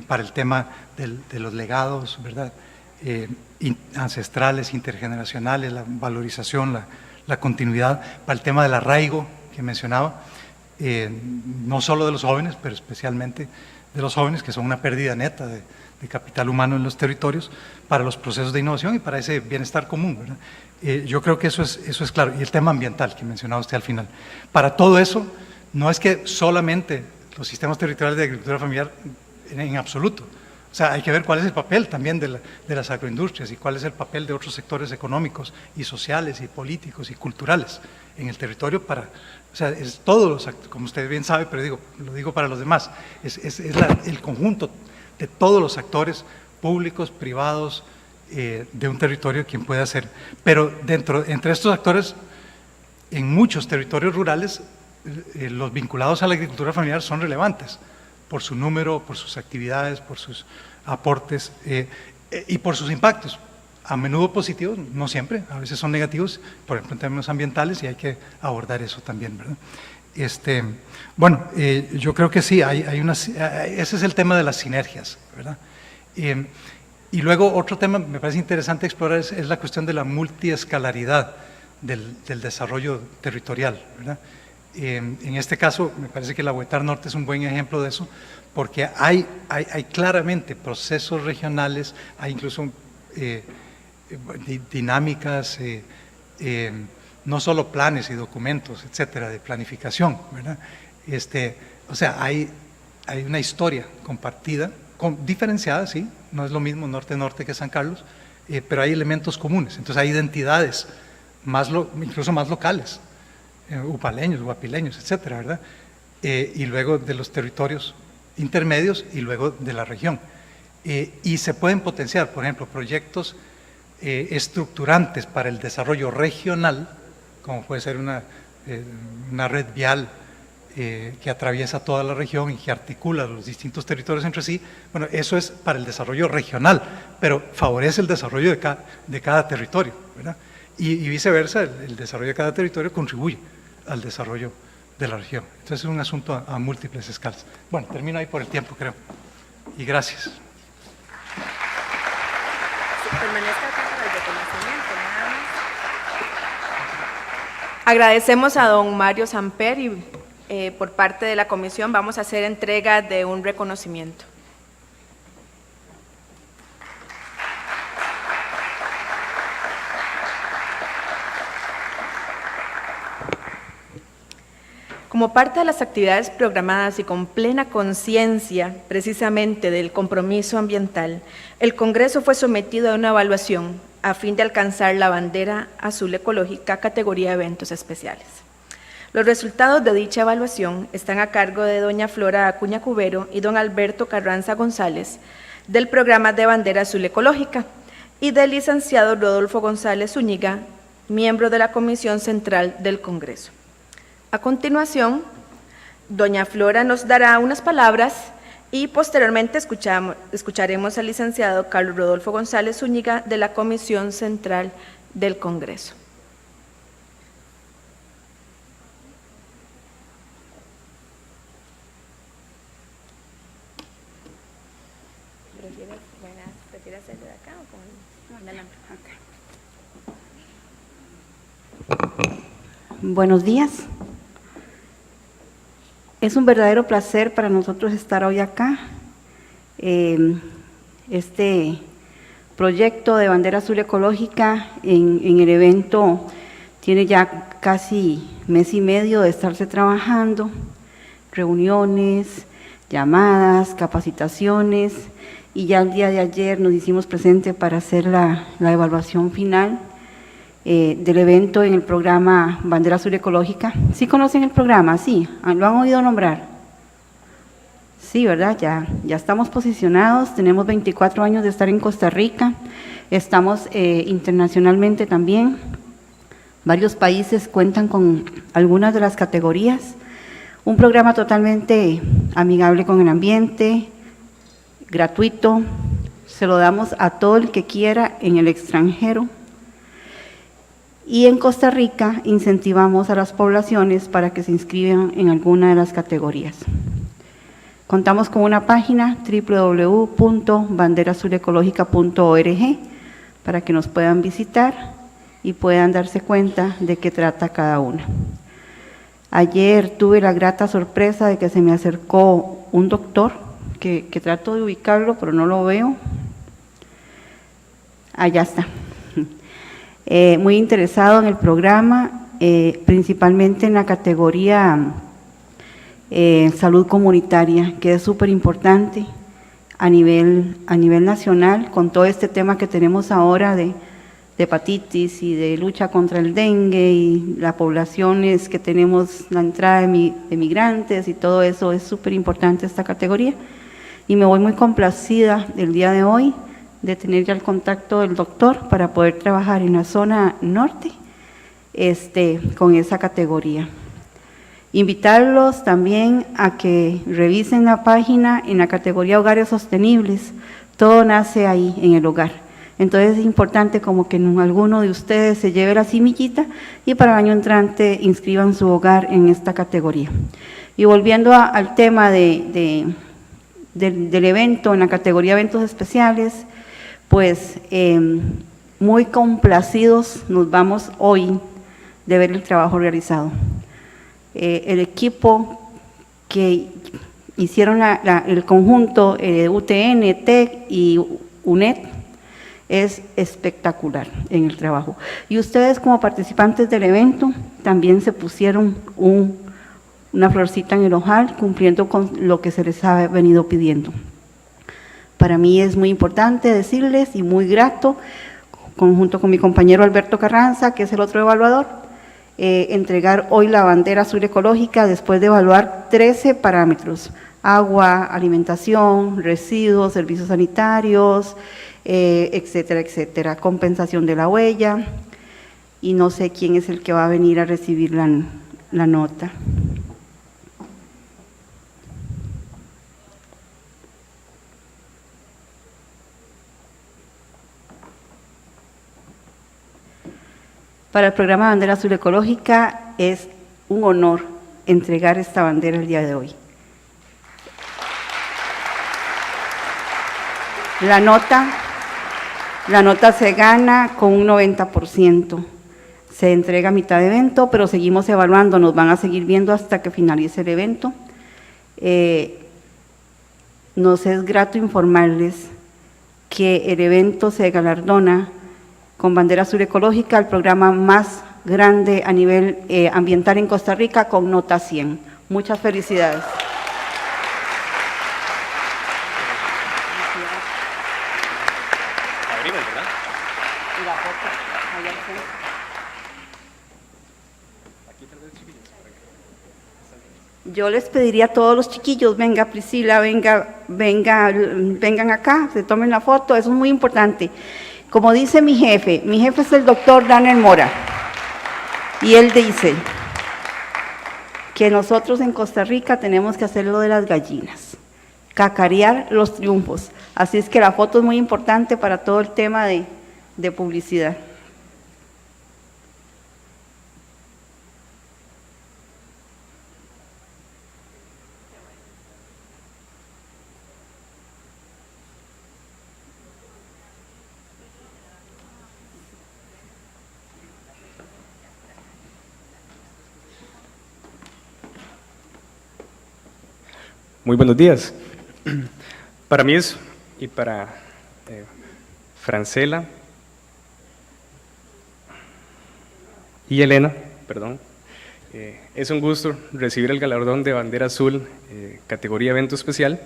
para el tema de los legados, ¿verdad? Ancestrales, intergeneracionales, la valorización, la continuidad, para el tema del arraigo que mencionaba, no solo de los jóvenes, pero especialmente de los jóvenes, que son una pérdida neta de capital humano en los territorios, para los procesos de innovación y para ese bienestar común, ¿verdad? Yo creo que eso es claro. Y el tema ambiental que mencionaba usted al final. Para todo eso, no es que solamente los sistemas territoriales de agricultura familiar en absoluto. O sea, hay que ver cuál es el papel también de las agroindustrias y cuál es el papel de otros sectores económicos y sociales y políticos y culturales en el territorio o sea, es todos los actores, como usted bien sabe, pero lo digo para los demás, es el conjunto de todos los actores públicos, privados, de un territorio quien puede hacer. Pero entre estos actores, en muchos territorios rurales, los vinculados a la agricultura familiar son relevantes por su número, por sus actividades, por sus aportes y por sus impactos, a menudo positivos, no siempre, a veces son negativos, por ejemplo en términos ambientales, y hay que abordar eso también, ¿verdad? Bueno, yo creo que sí, ese es el tema de las sinergias, ¿verdad? Y luego otro tema me parece interesante explorar es la cuestión de la multiescalaridad del desarrollo territorial, ¿verdad? En este caso, me parece que la Huetar Norte es un buen ejemplo de eso, porque hay claramente procesos regionales, hay incluso dinámicas, no solo planes y documentos, etcétera, de planificación, ¿verdad? O sea, hay una historia compartida, diferenciada, sí, no es lo mismo norte-norte que San Carlos, pero hay elementos comunes, entonces hay identidades incluso más locales, upaleños, guapileños, etcétera, ¿verdad? Y luego de los territorios intermedios y luego de la región. Y se pueden potenciar, por ejemplo, proyectos estructurantes para el desarrollo regional, como puede ser una red vial que atraviesa toda la región y que articula los distintos territorios entre sí. Bueno, eso es para el desarrollo regional, pero favorece el desarrollo de cada territorio, ¿verdad? Y viceversa, el desarrollo de cada territorio contribuye al desarrollo de la región. Entonces es un asunto a múltiples escalas. Bueno, termino ahí por el tiempo, creo. Y gracias. Agradecemos a don Mario Samper y por parte de la comisión vamos a hacer entrega de un reconocimiento. Como parte de las actividades programadas y con plena conciencia precisamente del compromiso ambiental, el Congreso fue sometido a una evaluación a fin de alcanzar la bandera azul ecológica categoría de eventos especiales. Los resultados de dicha evaluación están a cargo de doña Flora Acuña Cubero y don Alberto Carranza González del programa de bandera azul ecológica y del licenciado Rodolfo González Zúñiga, miembro de la Comisión Central del Congreso. A continuación, doña Flora nos dará unas palabras y posteriormente escucharemos al licenciado Carlos Rodolfo González Zúñiga de la Comisión Central del Congreso. Buenos días. Es un verdadero placer para nosotros estar hoy acá. Este proyecto de bandera azul ecológica en el evento tiene ya casi mes y medio de estarse trabajando, reuniones, llamadas, capacitaciones, y ya el día de ayer nos hicimos presente para hacer la evaluación final del evento en el programa Bandera Azul Ecológica. ¿Sí conocen el programa? Sí, ¿lo han oído nombrar? Sí, ¿verdad? Ya estamos posicionados, tenemos 24 años de estar en Costa Rica, estamos internacionalmente también. Varios países cuentan con algunas de las categorías. Un programa totalmente amigable con el ambiente, gratuito, se lo damos a todo el que quiera en el extranjero. Y en Costa Rica incentivamos a las poblaciones para que se inscriban en alguna de las categorías. Contamos con una página www.banderaazulecológica.org para que nos puedan visitar y puedan darse cuenta de qué trata cada una. Ayer tuve la grata sorpresa de que se me acercó un doctor, que trato de ubicarlo, pero no lo veo. Allá está. Muy interesado en el programa, principalmente en la categoría salud comunitaria, que es súper importante a nivel nacional, con todo este tema que tenemos ahora de hepatitis y de lucha contra el dengue y las poblaciones que tenemos, la entrada de migrantes y todo eso, es súper importante esta categoría. Y me voy muy complacida el día de hoy de tener ya el contacto del doctor para poder trabajar en la zona norte con esa categoría. Invitarlos también a que revisen la página en la categoría Hogares Sostenibles. Todo nace ahí, en el hogar. Entonces es importante como que alguno de ustedes se lleve la semillita y para el año entrante inscriban su hogar en esta categoría. Y volviendo al tema del evento, en la categoría eventos especiales, pues muy complacidos nos vamos hoy de ver el trabajo realizado. El equipo que hicieron el conjunto UTN, TEC y UNED es espectacular en el trabajo. Y ustedes como participantes del evento también se pusieron una florcita en el ojal, cumpliendo con lo que se les ha venido pidiendo. Para mí es muy importante decirles y muy grato, junto con mi compañero Alberto Carranza, que es el otro evaluador, entregar hoy la bandera azul ecológica después de evaluar 13 parámetros: agua, alimentación, residuos, servicios sanitarios, etcétera, etcétera, compensación de la huella, y no sé quién es el que va a venir a recibir la nota. Para el programa Bandera Azul Ecológica es un honor entregar esta bandera el día de hoy. La nota se gana con un 90%. Se entrega a mitad de evento, pero seguimos evaluando, nos van a seguir viendo hasta que finalice el evento. Nos es grato informarles que el evento se galardona con Bandera Azul Ecológica, el programa más grande a nivel ambiental en Costa Rica, con nota 100. Muchas felicidades. Yo les pediría a todos los chiquillos, venga Priscila, vengan acá, se tomen la foto, eso es muy importante. Como dice mi jefe es el doctor Daniel Mora, y él dice que nosotros en Costa Rica tenemos que hacer lo de las gallinas, cacarear los triunfos. Así es que la foto es muy importante para todo el tema de publicidad. Muy buenos días. Para mí y para Francela y Elena, perdón, es un gusto recibir el galardón de Bandera Azul, categoría evento especial.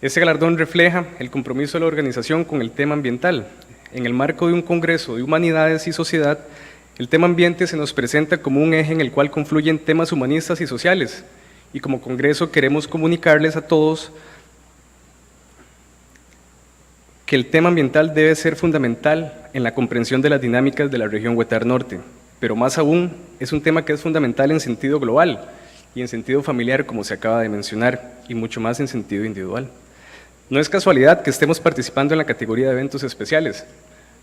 Este galardón refleja el compromiso de la organización con el tema ambiental. En el marco de un congreso de humanidades y sociedad, el tema ambiente se nos presenta como un eje en el cual confluyen temas humanistas y sociales, y como congreso queremos comunicarles a todos que el tema ambiental debe ser fundamental en la comprensión de las dinámicas de la región Huetar Norte, pero más aún es un tema que es fundamental en sentido global y en sentido familiar, como se acaba de mencionar, y mucho más en sentido individual. No es casualidad que estemos participando en la categoría de eventos especiales.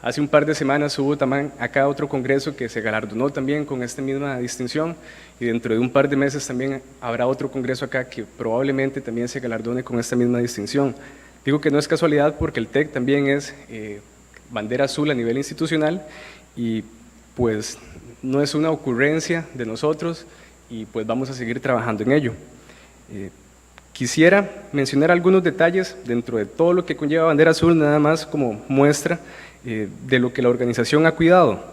Hace un par de semanas hubo también acá otro congreso que se galardonó también con esta misma distinción, y dentro de un par de meses también habrá otro congreso acá que probablemente también se galardone con esta misma distinción. Digo que no es casualidad porque el TEC también es bandera azul a nivel institucional, y pues no es una ocurrencia de nosotros, y pues vamos a seguir trabajando en ello. Quisiera mencionar algunos detalles dentro de todo lo que conlleva Bandera Azul, nada más como muestra de lo que la organización ha cuidado.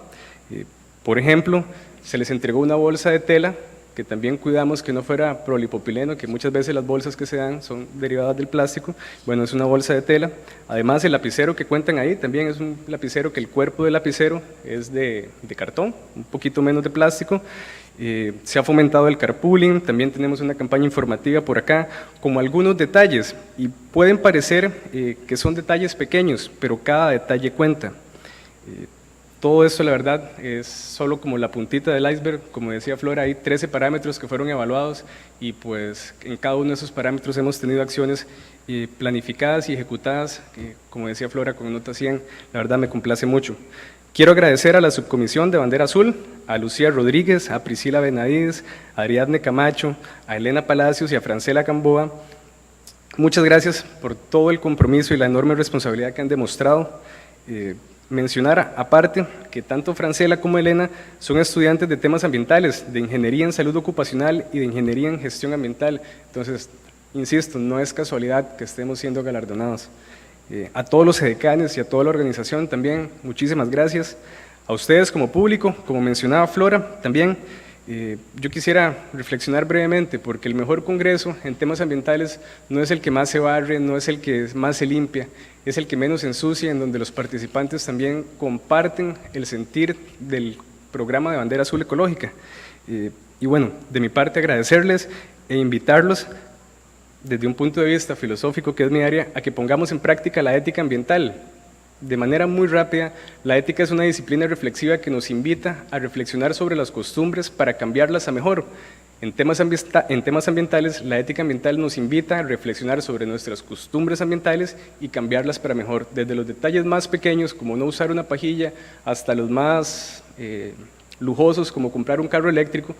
Por ejemplo, se les entregó una bolsa de tela, que también cuidamos que no fuera polipropileno, que muchas veces las bolsas que se dan son derivadas del plástico. Bueno, es una bolsa de tela. Además, el lapicero que cuentan ahí también es un lapicero que el cuerpo del lapicero es de cartón, un poquito menos de plástico. Se ha fomentado el carpooling, también tenemos una campaña informativa por acá, como algunos detalles, y pueden parecer que son detalles pequeños, pero cada detalle cuenta. Todo esto, la verdad, es solo como la puntita del iceberg. Como decía Flora, hay 13 parámetros que fueron evaluados, y pues en cada uno de esos parámetros hemos tenido acciones planificadas y ejecutadas, que, como decía Flora, con nota 100, la verdad me complace mucho. Quiero agradecer a la subcomisión de Bandera Azul, a Lucía Rodríguez, a Priscila Benavides, a Ariadne Camacho, a Elena Palacios y a Francela Camboa. Muchas gracias por todo el compromiso y la enorme responsabilidad que han demostrado. Mencionar aparte que tanto Francela como Elena son estudiantes de temas ambientales, de ingeniería en salud ocupacional y de ingeniería en gestión ambiental. Entonces, insisto, no es casualidad que estemos siendo galardonados. A todos los edecanes y a toda la organización también, muchísimas gracias. A ustedes como público, como mencionaba Flora, también yo quisiera reflexionar brevemente, porque el mejor congreso en temas ambientales no es el que más se barre, no es el que más se limpia, es el que menos ensucia, en donde los participantes también comparten el sentir del programa de Bandera Azul Ecológica. Y bueno, de mi parte agradecerles e invitarlos desde un punto de vista filosófico, que es mi área, a que pongamos en práctica la ética ambiental. De manera muy rápida, la ética es una disciplina reflexiva que nos invita a reflexionar sobre las costumbres para cambiarlas a mejor. En temas ambientales, la ética ambiental nos invita a reflexionar sobre nuestras costumbres ambientales y cambiarlas para mejor, desde los detalles más pequeños, como no usar una pajilla, hasta los más lujosos, como comprar un carro eléctrico.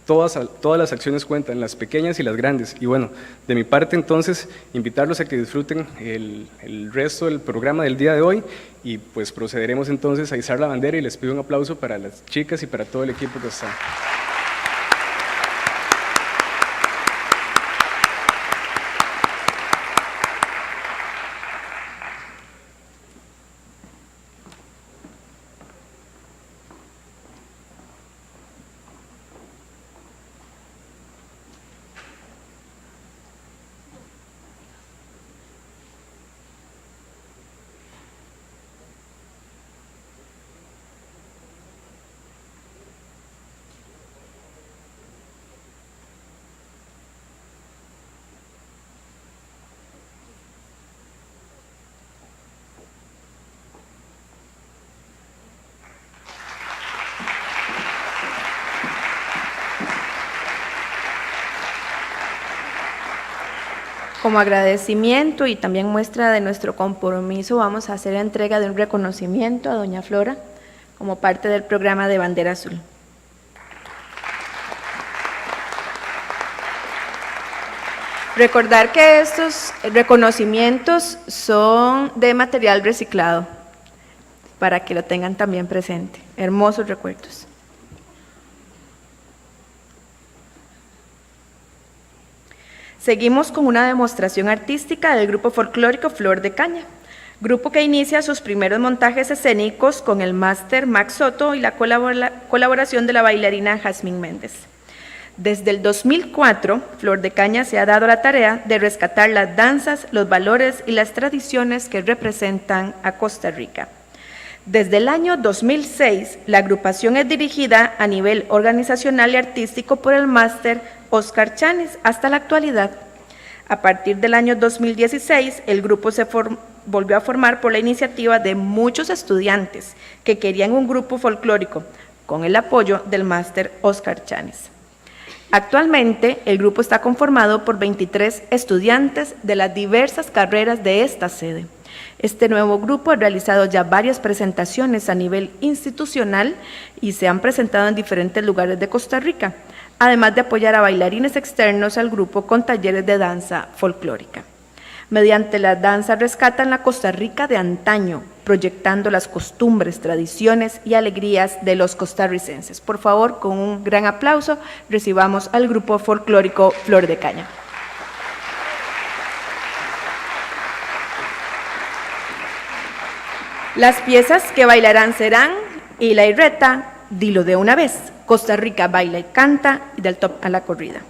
Todas las acciones cuentan, las pequeñas y las grandes. Y bueno, de mi parte entonces, invitarlos a que disfruten el resto del programa del día de hoy, y pues procederemos entonces a izar la bandera, y les pido un aplauso para las chicas y para todo el equipo que está. Como agradecimiento y también muestra de nuestro compromiso, vamos a hacer la entrega de un reconocimiento a doña Flora como parte del programa de Bandera Azul. Recordar que estos reconocimientos son de material reciclado, para que lo tengan también presente. Hermosos recuerdos. Seguimos con una demostración artística del grupo folclórico Flor de Caña, grupo que inicia sus primeros montajes escénicos con el máster Max Soto y la colaboración de la bailarina Jazmín Méndez. Desde el 2004, Flor de Caña se ha dado la tarea de rescatar las danzas, los valores y las tradiciones que representan a Costa Rica. Desde el año 2006, la agrupación es dirigida a nivel organizacional y artístico por el máster Oscar Chanes hasta la actualidad. A partir del año 2016, el grupo se volvió a formar por la iniciativa de muchos estudiantes que querían un grupo folclórico, con el apoyo del máster Oscar Chanes. Actualmente, el grupo está conformado por 23 estudiantes de las diversas carreras de esta sede. Este nuevo grupo ha realizado ya varias presentaciones a nivel institucional y se han presentado en diferentes lugares de Costa Rica, además de apoyar a bailarines externos al grupo con talleres de danza folclórica. Mediante la danza rescatan la Costa Rica de antaño, proyectando las costumbres, tradiciones y alegrías de los costarricenses. Por favor, con un gran aplauso, recibamos al grupo folclórico Flor de Caña. Las piezas que bailarán serán Hila y Reta, Dilo de una vez, Costa Rica baila y canta y del top a la corrida.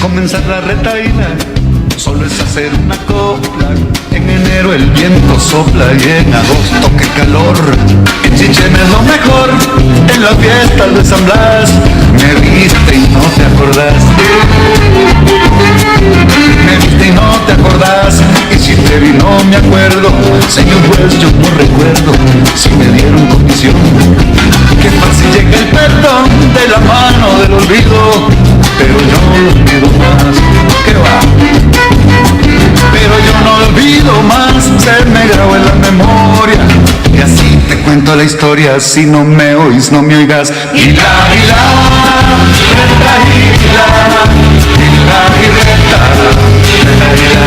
Comenzar la retaíla solo es hacer una copla. En enero el viento sopla y en agosto qué calor. En Chichén es lo mejor, en la fiesta de San Blas. Me viste y no te acordás. Me viste y no te acordás. Y si te vi no me acuerdo. Señor juez, yo no recuerdo si me dieron condición. Qué fácil llega el perdón de la mano del olvido. Pero yo no olvido más, ¿qué va? Pero yo no olvido más, se me grabó en la memoria. Y así te cuento la historia, si no me oís, no me oigas. Hila, hila, reta, hila, hila, reta, reta, hila,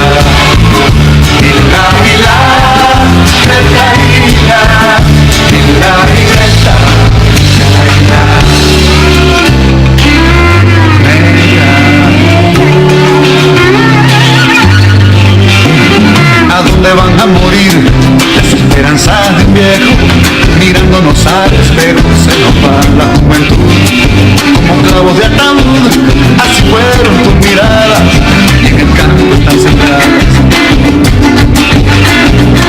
hila, hila, reta, hila, hila, reta, reta, hila. ¿A dónde van a morir las esperanzas de un viejo? Mirándonos al espejo se nos va la juventud. Como clavos de ataúd, así fueron tus miradas. Y en el campo están sembradas.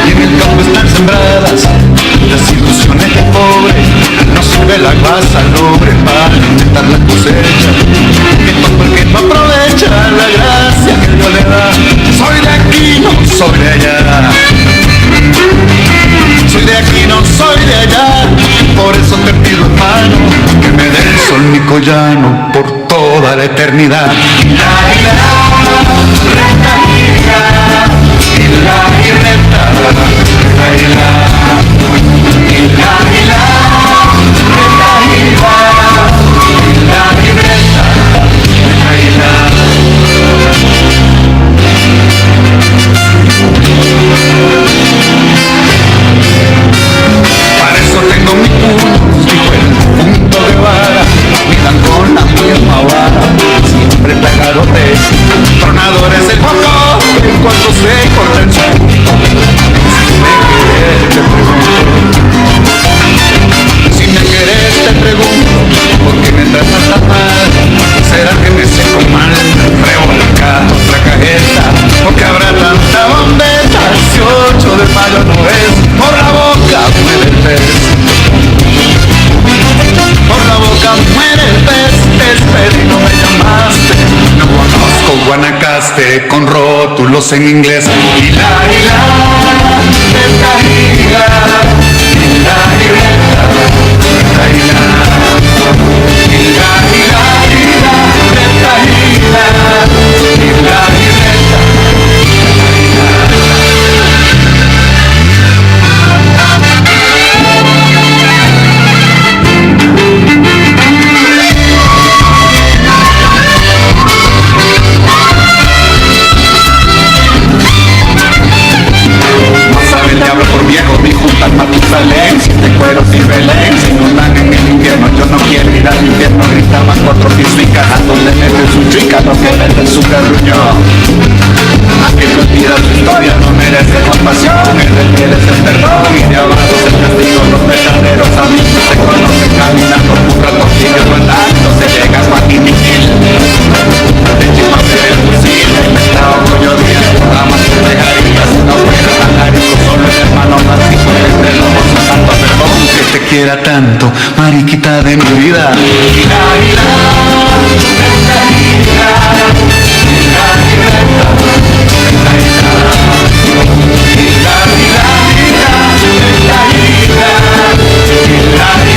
Y en el campo están sembradas las ilusiones del pobre. No sirve la guasa al hombre para alimentar la cosecha. Que todo el que no aprovecha la gracia que Dios le da. Soy de aquí, no soy de allá. Soy de aquí, no soy de allá. Por eso te pido, hermano, que me dé el sol mi collano por toda la eternidad. Para eso tengo mi puño, dijo el punto de vara, miran con la misma vara, siempre pegadotes, tronadores el foco, en cuanto se corta el sol. hablos en inglés. Hila, hila, reta, hila, hila, reta, hila, hila, hila, hila, reta, hila, hila, reta. El diablo por viejo, mi junta Matusalén, siete cueros y Belén, si no dan en el invierno, yo no quiero ir al infierno, grita más cuatro pisos y cajas donde mete su chica, no que mete su carruño. Aquel que olvida su historia no merece compasión, el del cielo es el perdón y de abajo es el castigo, los verdaderos amigos se conocen caminando por ratos y andando, se llega a Joaquín Miquel. De Chima se ve el fusil, el mezclado coño día, damas y regalitas, una buena tanarico, solo el hermano más hijo entre los dos, un santo perdón que te quiera tanto, mariquita de mi vida. Hila, hila, reta, hila, hila, reta, reta, hila, hila, hila, hila, reta, hila, hila, reta, hila.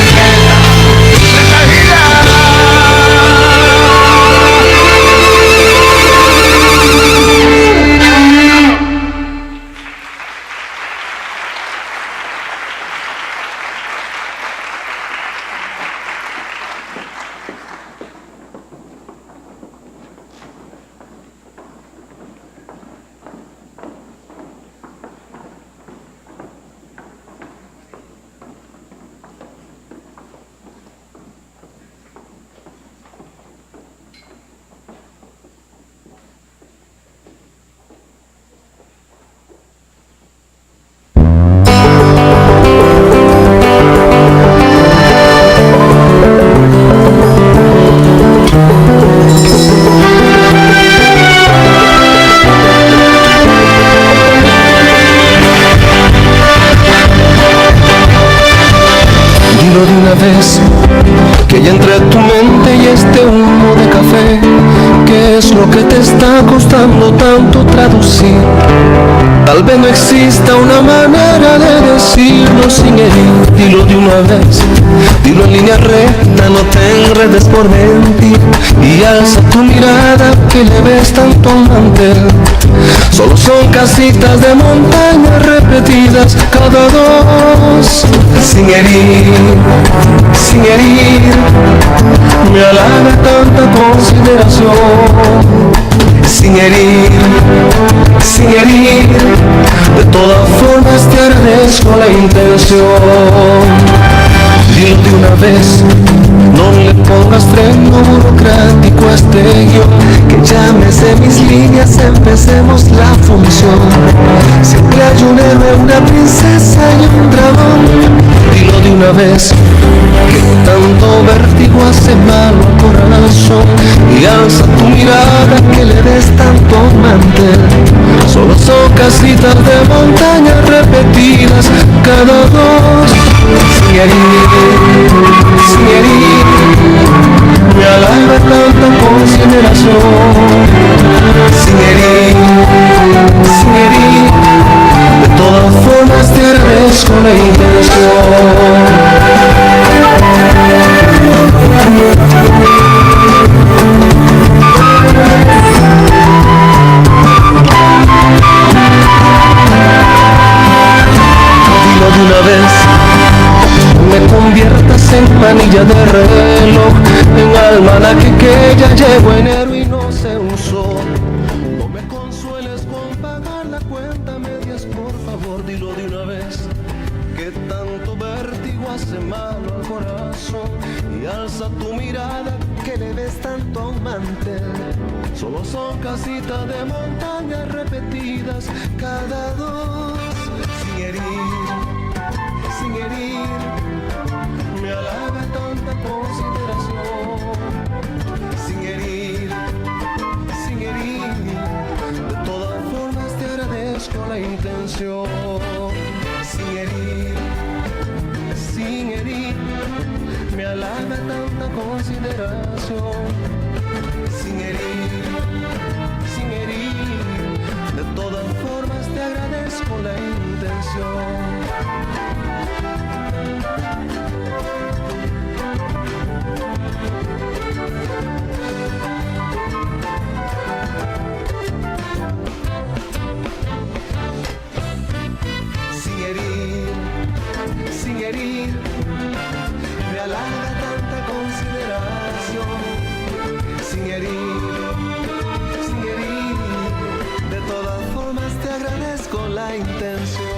Que ya entre tu mente y este humo de café, ¿qué es lo que te está costando tanto traducir? Tal vez no exista una manera de decirlo sin herir. Dilo de una vez, dilo en línea recta, no te enredes por mentir. Y alza tu mirada que le ves tanto al mantel. Solo son casitas de montaña repetidas cada dos. Sin herir, sin herir, me halaga tanta consideración. Sin herir, sin herir, de todas formas te agradezco la intención. Dilo de una vez, no le pongas freno burocrático a este guión. Que llámese mis líneas, empecemos la función. Siempre hay un héroe, una princesa y un dragón. Dilo de una vez, que tanto vértigo hace malo al corazón. Y alza tu mirada que le des tanto mantel. Solo son casitas de montaña repetidas cada dos. Sin herir, me halaga tanta consideración. Sin herir, de todas formas te agradezco la intención. Dilo de una vez, me conviertas en manilla de reloj, en almanaque que ya llegó enero y no se usó. No me consueles con pagar la cuenta a medias, por favor, dilo de una vez, que tanto vértigo hace malo al corazón. Y alza tu mirada que le ves tanto a un mantel. Solo son casitas de montaña repetidas cada dos. Sin herir, me halaga tanta consideración. Sin herir, de todas formas te agradezco la intención. Sin herir, me halaga tanta consideración. Sin herir, de todas formas te agradezco la intención. Sin herir, me halaga tanta consideración. Sin herir, de todas formas te agradezco la intención.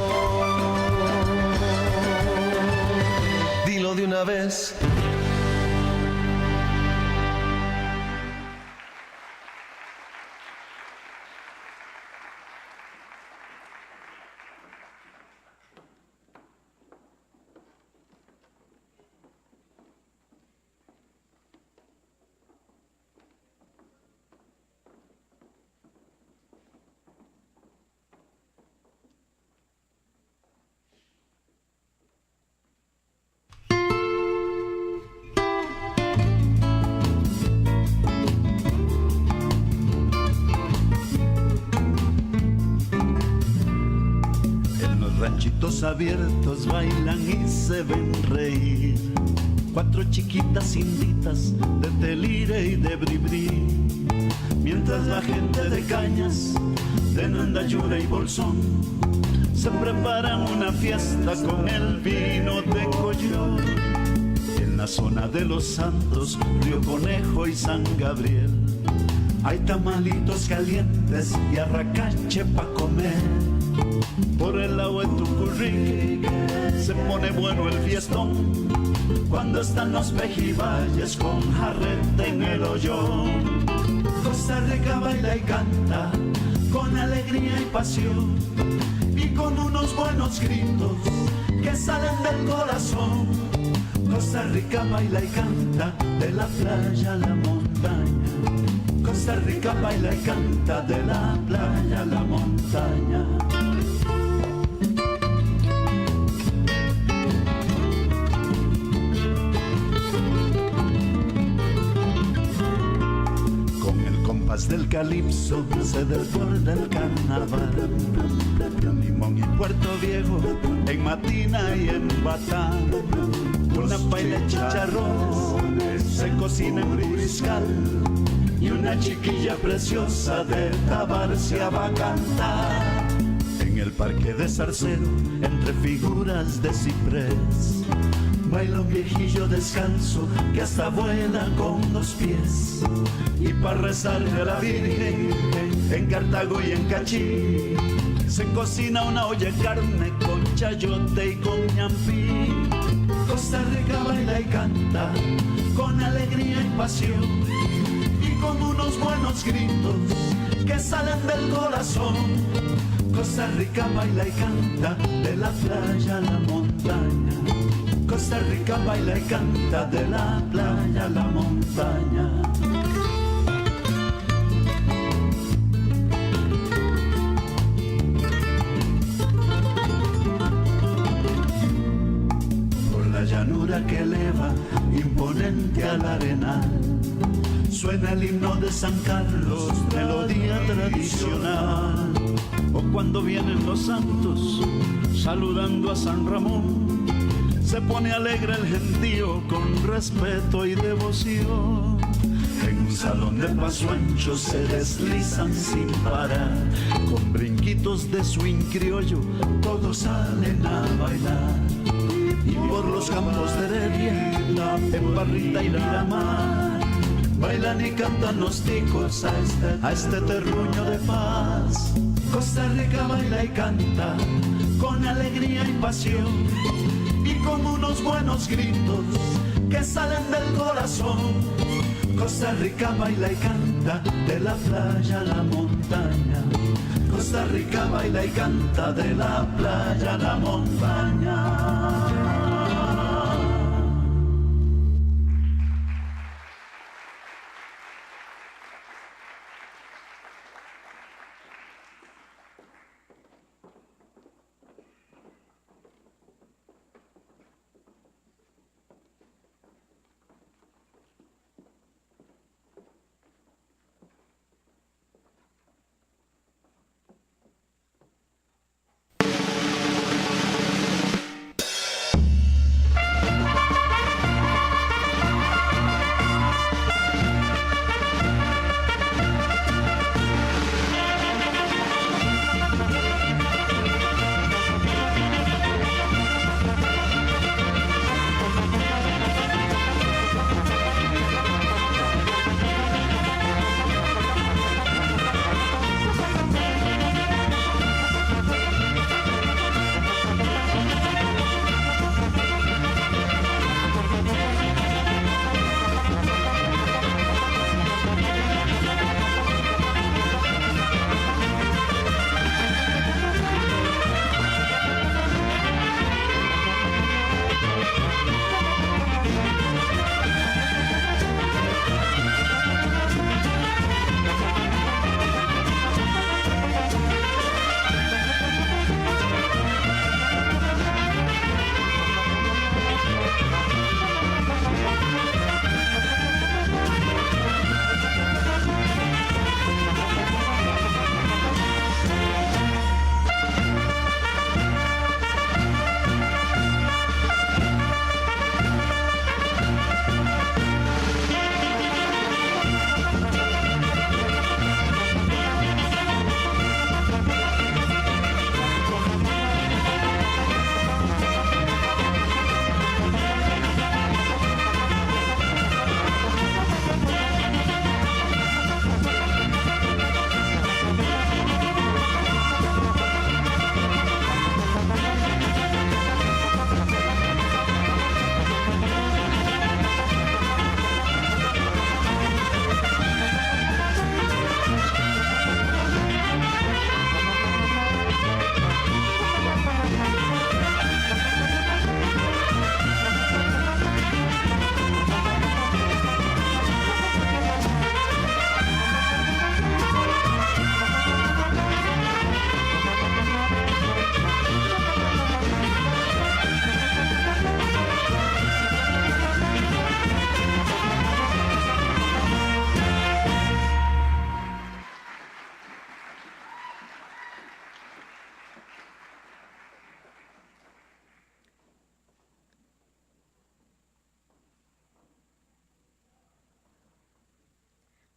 Dilo de una vez. Ranchitos abiertos bailan y se ven reír 4 chiquitas inditas de Telire y de Bribri, mientras la gente de Cañas, de Nandayura y Bolsón se preparan una fiesta con el vino de Coyol. En la zona de Los Santos, Río Conejo y San Gabriel hay tamalitos calientes y arracache pa' comer. Por el lado de Tucurrique se pone bueno el fiestón cuando están los pejibayes con jarrete en el hoyón. Costa Rica baila y canta con alegría y pasión y con unos buenos gritos que salen del corazón. Costa Rica baila y canta de la playa a la montaña. Costa Rica baila y canta de la playa a la montaña. Del calipso se desborda el carnaval. En Limón y Puerto Viejo, en Matina y en Batán, una paella de chicharrones se cocina en Riscal y una chiquilla preciosa de Tabarcia va a cantar. En el parque de Zarcero, entre figuras de ciprés, baila un viejillo descalzo que hasta vuela con los pies. Y para rezarle a la Virgen en Cartago y en Cachí se cocina una olla de carne con chayote y con ñampí. Costa Rica baila y canta con alegría y pasión y con unos buenos gritos que salen del corazón. Costa Rica baila y canta de la playa a la montaña. Costa Rica baila y canta de la playa a la montaña. Por la llanura que eleva imponente al arenal suena el himno de San Carlos, melodía tradicional. O cuando vienen los santos saludando a San Ramón, se pone alegre el gentío con respeto y devoción. En un salón de paso ancho se deslizan sin parar, con brinquitos de swing criollo todos salen a bailar. Y por los campos de Heredia, en Barrita y Miramar, bailan y cantan los ticos a este terruño de paz. Costa Rica baila y canta con alegría y pasión y con unos buenos gritos que salen del corazón. Costa Rica baila y canta de la playa a la montaña. Costa Rica baila y canta de la playa a la montaña.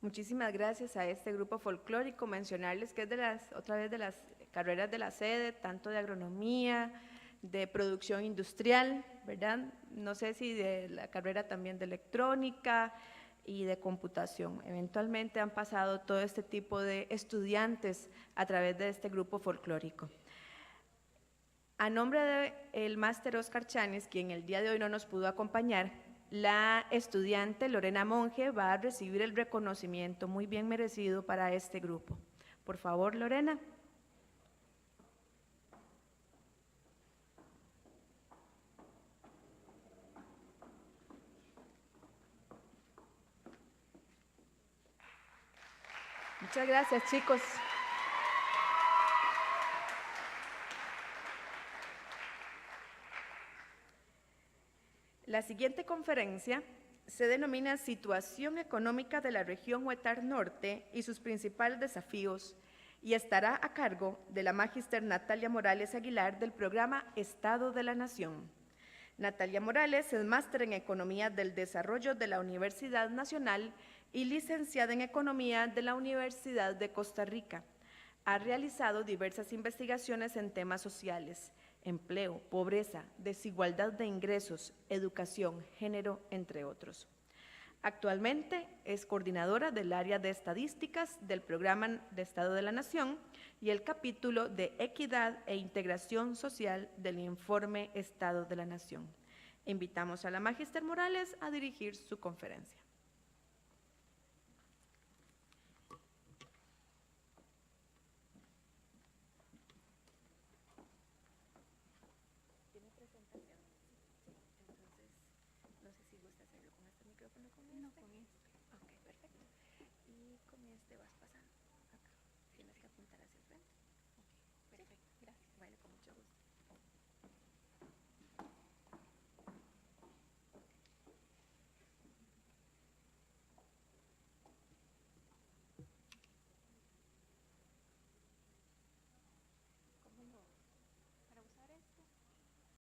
Muchísimas gracias a este grupo folclórico. Mencionarles que es otra vez de las carreras de la sede, tanto de agronomía, de producción industrial, ¿verdad? No sé si de la carrera también de electrónica y de computación. Eventualmente han pasado todo este tipo de estudiantes a través de este grupo folclórico. A nombre del máster Oscar Chanes, quien el día de hoy no nos pudo acompañar, la estudiante Lorena Monge va a recibir el reconocimiento muy bien merecido para este grupo. Por favor, Lorena. Muchas gracias, chicos. La siguiente conferencia se denomina Situación Económica de la Región Huetar Norte y sus principales desafíos y estará a cargo de la magíster Natalia Morales Aguilar del programa Estado de la Nación. Natalia Morales es máster en Economía del Desarrollo de la Universidad Nacional y licenciada en Economía de la Universidad de Costa Rica. Ha realizado diversas investigaciones en temas sociales, empleo, pobreza, desigualdad de ingresos, educación, género, entre otros. Actualmente es coordinadora del área de estadísticas del Programa de Estado de la Nación y el capítulo de Equidad e Integración Social del Informe Estado de la Nación. Invitamos a la magíster Morales a dirigir su conferencia. Vas pasando acá, tienes que apuntar hacia el frente. Okay, perfecto.